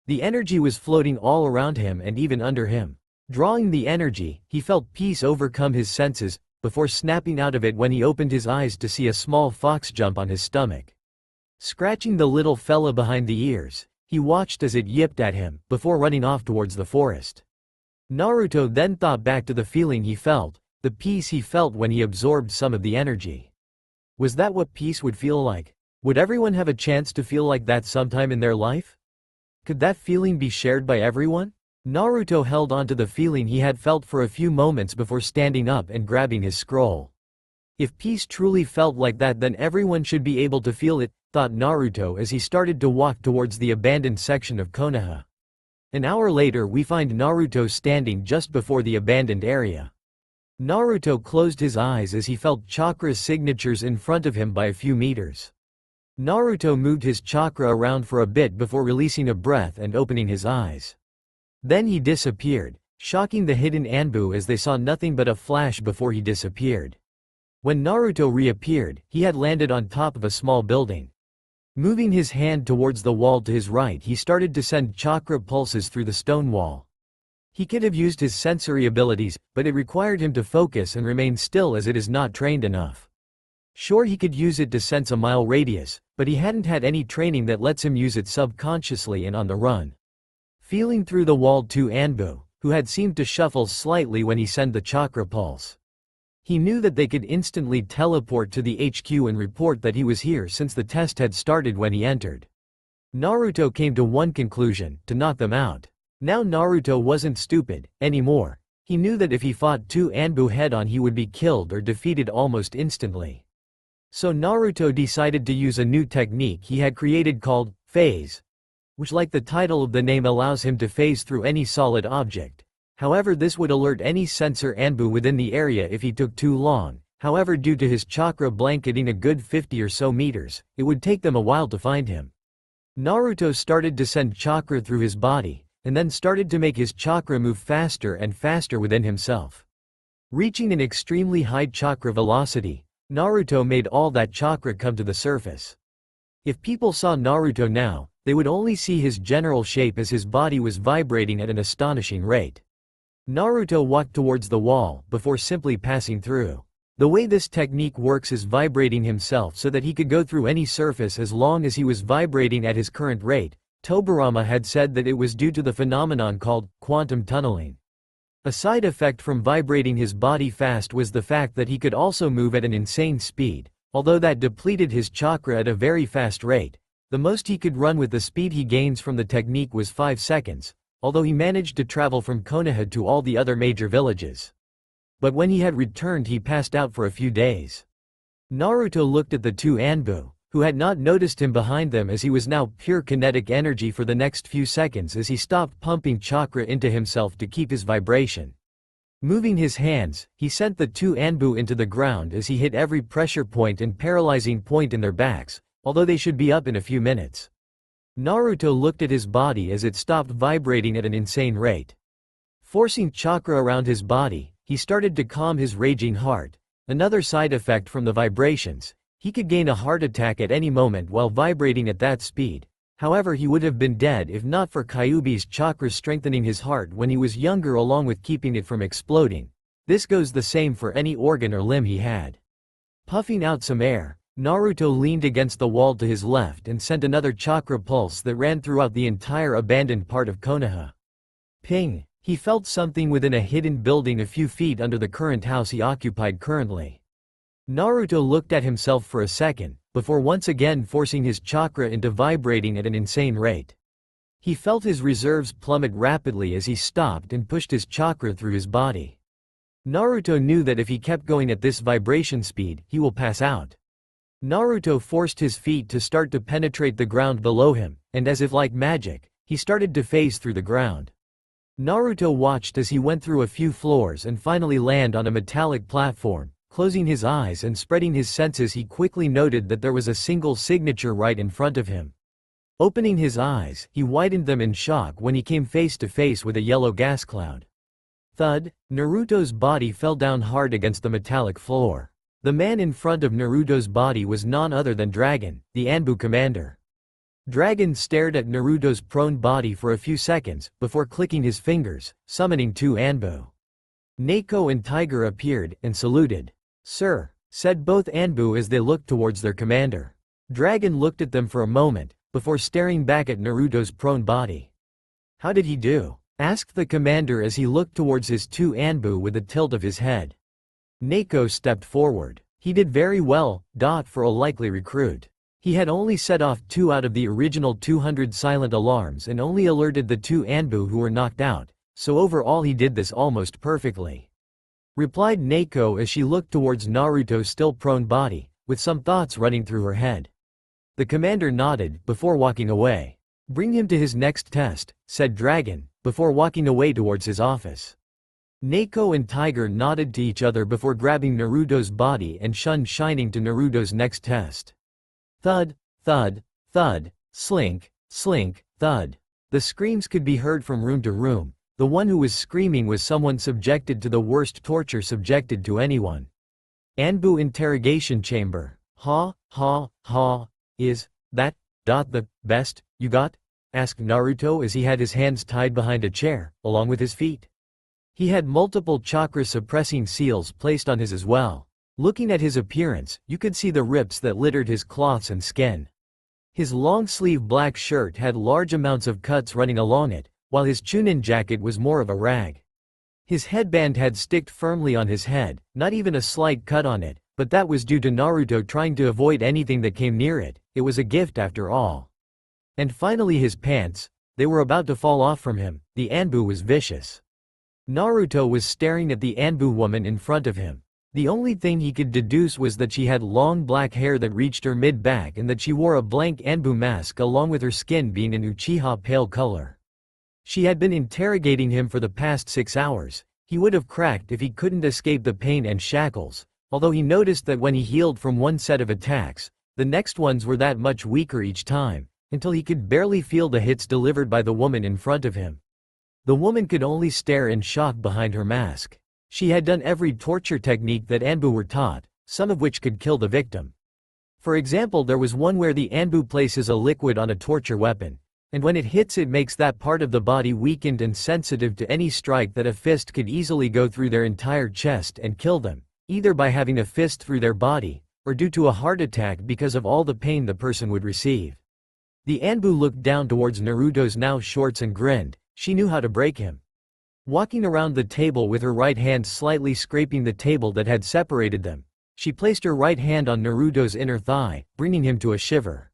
The energy was floating all around him and even under him. Drawing the energy, he felt peace overcome his senses, before snapping out of it when he opened his eyes to see a small fox jump on his stomach. Scratching the little fella behind the ears, he watched as it yipped at him, before running off towards the forest. Naruto then thought back to the feeling he felt, the peace he felt when he absorbed some of the energy. Was that what peace would feel like? Would everyone have a chance to feel like that sometime in their life? Could that feeling be shared by everyone? Naruto held on to the feeling he had felt for a few moments before standing up and grabbing his scroll. If peace truly felt like that, then everyone should be able to feel it, thought Naruto as he started to walk towards the abandoned section of Konoha. An hour later we find Naruto standing just before the abandoned area. Naruto closed his eyes as he felt chakra signatures in front of him by a few meters. Naruto moved his chakra around for a bit before releasing a breath and opening his eyes. Then he disappeared, shocking the hidden Anbu as they saw nothing but a flash before he disappeared. When Naruto reappeared, he had landed on top of a small building. Moving his hand towards the wall to his right, he started to send chakra pulses through the stone wall. He could have used his sensory abilities, but it required him to focus and remain still as it is not trained enough. Sure, he could use it to sense a mile radius, but he hadn't had any training that lets him use it subconsciously and on the run. Feeling through the wall to Anbu, who had seemed to shuffle slightly when he sent the chakra pulse. He knew that they could instantly teleport to the HQ and report that he was here since the test had started when he entered. Naruto came to one conclusion: to knock them out. Now Naruto wasn't stupid anymore. He knew that if he fought two Anbu head-on he would be killed or defeated almost instantly. So Naruto decided to use a new technique he had created called phase, which, like the title of the name, allows him to phase through any solid object. However, this would alert any sensor Anbu within the area if he took too long. However, due to his chakra blanketing a good 50 or so meters, it would take them a while to find him. Naruto started to send chakra through his body, and then started to make his chakra move faster and faster within himself. Reaching an extremely high chakra velocity, Naruto made all that chakra come to the surface. If people saw Naruto now, they would only see his general shape as his body was vibrating at an astonishing rate. Naruto walked towards the wall, before simply passing through. The way this technique works is vibrating himself so that he could go through any surface as long as he was vibrating at his current rate. Tobirama had said that it was due to the phenomenon called quantum tunneling. A side effect from vibrating his body fast was the fact that he could also move at an insane speed, although that depleted his chakra at a very fast rate. The most he could run with the speed he gains from the technique was 5 seconds, although he managed to travel from Konoha to all the other major villages. But when he had returned, he passed out for a few days. Naruto looked at the two Anbu, who had not noticed him behind them, as he was now pure kinetic energy for the next few seconds as he stopped pumping chakra into himself to keep his vibration. Moving his hands, he sent the two Anbu into the ground as he hit every pressure point and paralyzing point in their backs, although they should be up in a few minutes. Naruto looked at his body as it stopped vibrating at an insane rate. Forcing chakra around his body, he started to calm his raging heart. Another side effect from the vibrations, he could gain a heart attack at any moment while vibrating at that speed. However, he would have been dead if not for Kyuubi's chakra strengthening his heart when he was younger, along with keeping it from exploding. This goes the same for any organ or limb he had. Puffing out some air, Naruto leaned against the wall to his left and sent another chakra pulse that ran throughout the entire abandoned part of Konoha. Ping! He felt something within a hidden building a few feet under the current house he occupied currently. Naruto looked at himself for a second, before once again forcing his chakra into vibrating at an insane rate. He felt his reserves plummet rapidly as he stopped and pushed his chakra through his body. Naruto knew that if he kept going at this vibration speed, he will pass out. Naruto forced his feet to start to penetrate the ground below him, and as if like magic, he started to phase through the ground. Naruto watched as he went through a few floors and finally land on a metallic platform. Closing his eyes and spreading his senses, he quickly noted that there was a single signature right in front of him. Opening his eyes, he widened them in shock when he came face to face with a yellow gas cloud. Thud! Naruto's body fell down hard against the metallic floor. The man in front of Naruto's body was none other than Dragon, the Anbu commander. Dragon stared at Naruto's prone body for a few seconds, before clicking his fingers, summoning two Anbu. Neko and Tiger appeared, and saluted. "Sir," said both Anbu as they looked towards their commander. Dragon looked at them for a moment, before staring back at Naruto's prone body. "How did he do?" asked the commander as he looked towards his two Anbu with a tilt of his head. Neko stepped forward. "He did very well, for a likely recruit. He had only set off 2 out of the original 200 silent alarms and only alerted the 2 Anbu who were knocked out, so overall he did this almost perfectly," replied Neko as she looked towards Naruto's still prone body, with some thoughts running through her head. The commander nodded, before walking away. "Bring him to his next test," said Dragon, before walking away towards his office. Neko and Tiger nodded to each other before grabbing Naruto's body and shining to Naruto's next test. Thud, thud, thud, slink, slink, thud. The screams could be heard from room to room. The one who was screaming was someone subjected to the worst torture subjected to anyone. Anbu interrogation chamber. Ha, ha, ha. Is that the best you got? Asked Naruto as he had his hands tied behind a chair, along with his feet. He had multiple chakra-suppressing seals placed on his as well. Looking at his appearance, you could see the rips that littered his cloths and skin. His long-sleeve black shirt had large amounts of cuts running along it, while his chunin jacket was more of a rag. His headband had sticked firmly on his head, not even a slight cut on it, but that was due to Naruto trying to avoid anything that came near it. It was a gift after all. And finally his pants, they were about to fall off from him. The Anbu was vicious. Naruto was staring at the Anbu woman in front of him. The only thing he could deduce was that she had long black hair that reached her mid-back and that she wore a blank Anbu mask, along with her skin being an Uchiha pale color. She had been interrogating him for the past 6 hours. He would have cracked if he couldn't escape the pain and shackles, although he noticed that when he healed from one set of attacks, the next ones were that much weaker each time, until he could barely feel the hits delivered by the woman in front of him. The woman could only stare in shock behind her mask. She had done every torture technique that Anbu were taught, some of which could kill the victim. For example, there was one where the Anbu places a liquid on a torture weapon. And when it hits it makes that part of the body weakened and sensitive to any strike that a fist could easily go through their entire chest and kill them, either by having a fist through their body, or due to a heart attack because of all the pain the person would receive. The Anbu looked down towards Naruto's now shorts and grinned. She knew how to break him. Walking around the table with her right hand slightly scraping the table that had separated them, she placed her right hand on Naruto's inner thigh, bringing him to a shiver.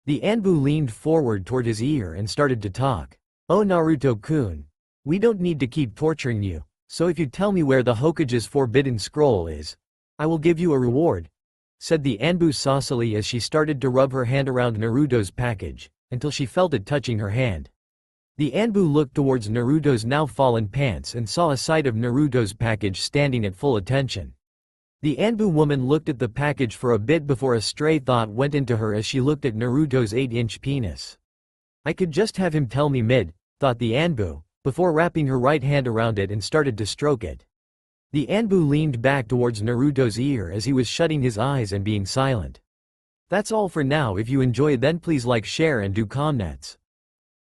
The Anbu leaned forward toward his ear and started to talk. "Oh Naruto-kun. We don't need to keep torturing you, so if you tell me where the Hokage's forbidden scroll is, I will give you a reward," said the Anbu saucily as she started to rub her hand around Naruto's package, until she felt it touching her hand. The Anbu looked towards Naruto's now fallen pants and saw a sight of Naruto's package standing at full attention. The Anbu woman looked at the package for a bit before a stray thought went into her as she looked at Naruto's 8-inch penis. "I could just have him tell me thought the Anbu, before wrapping her right hand around it and started to stroke it. The Anbu leaned back towards Naruto's ear as he was shutting his eyes and being silent. That's all for now. If you enjoy then please like, share and do comments.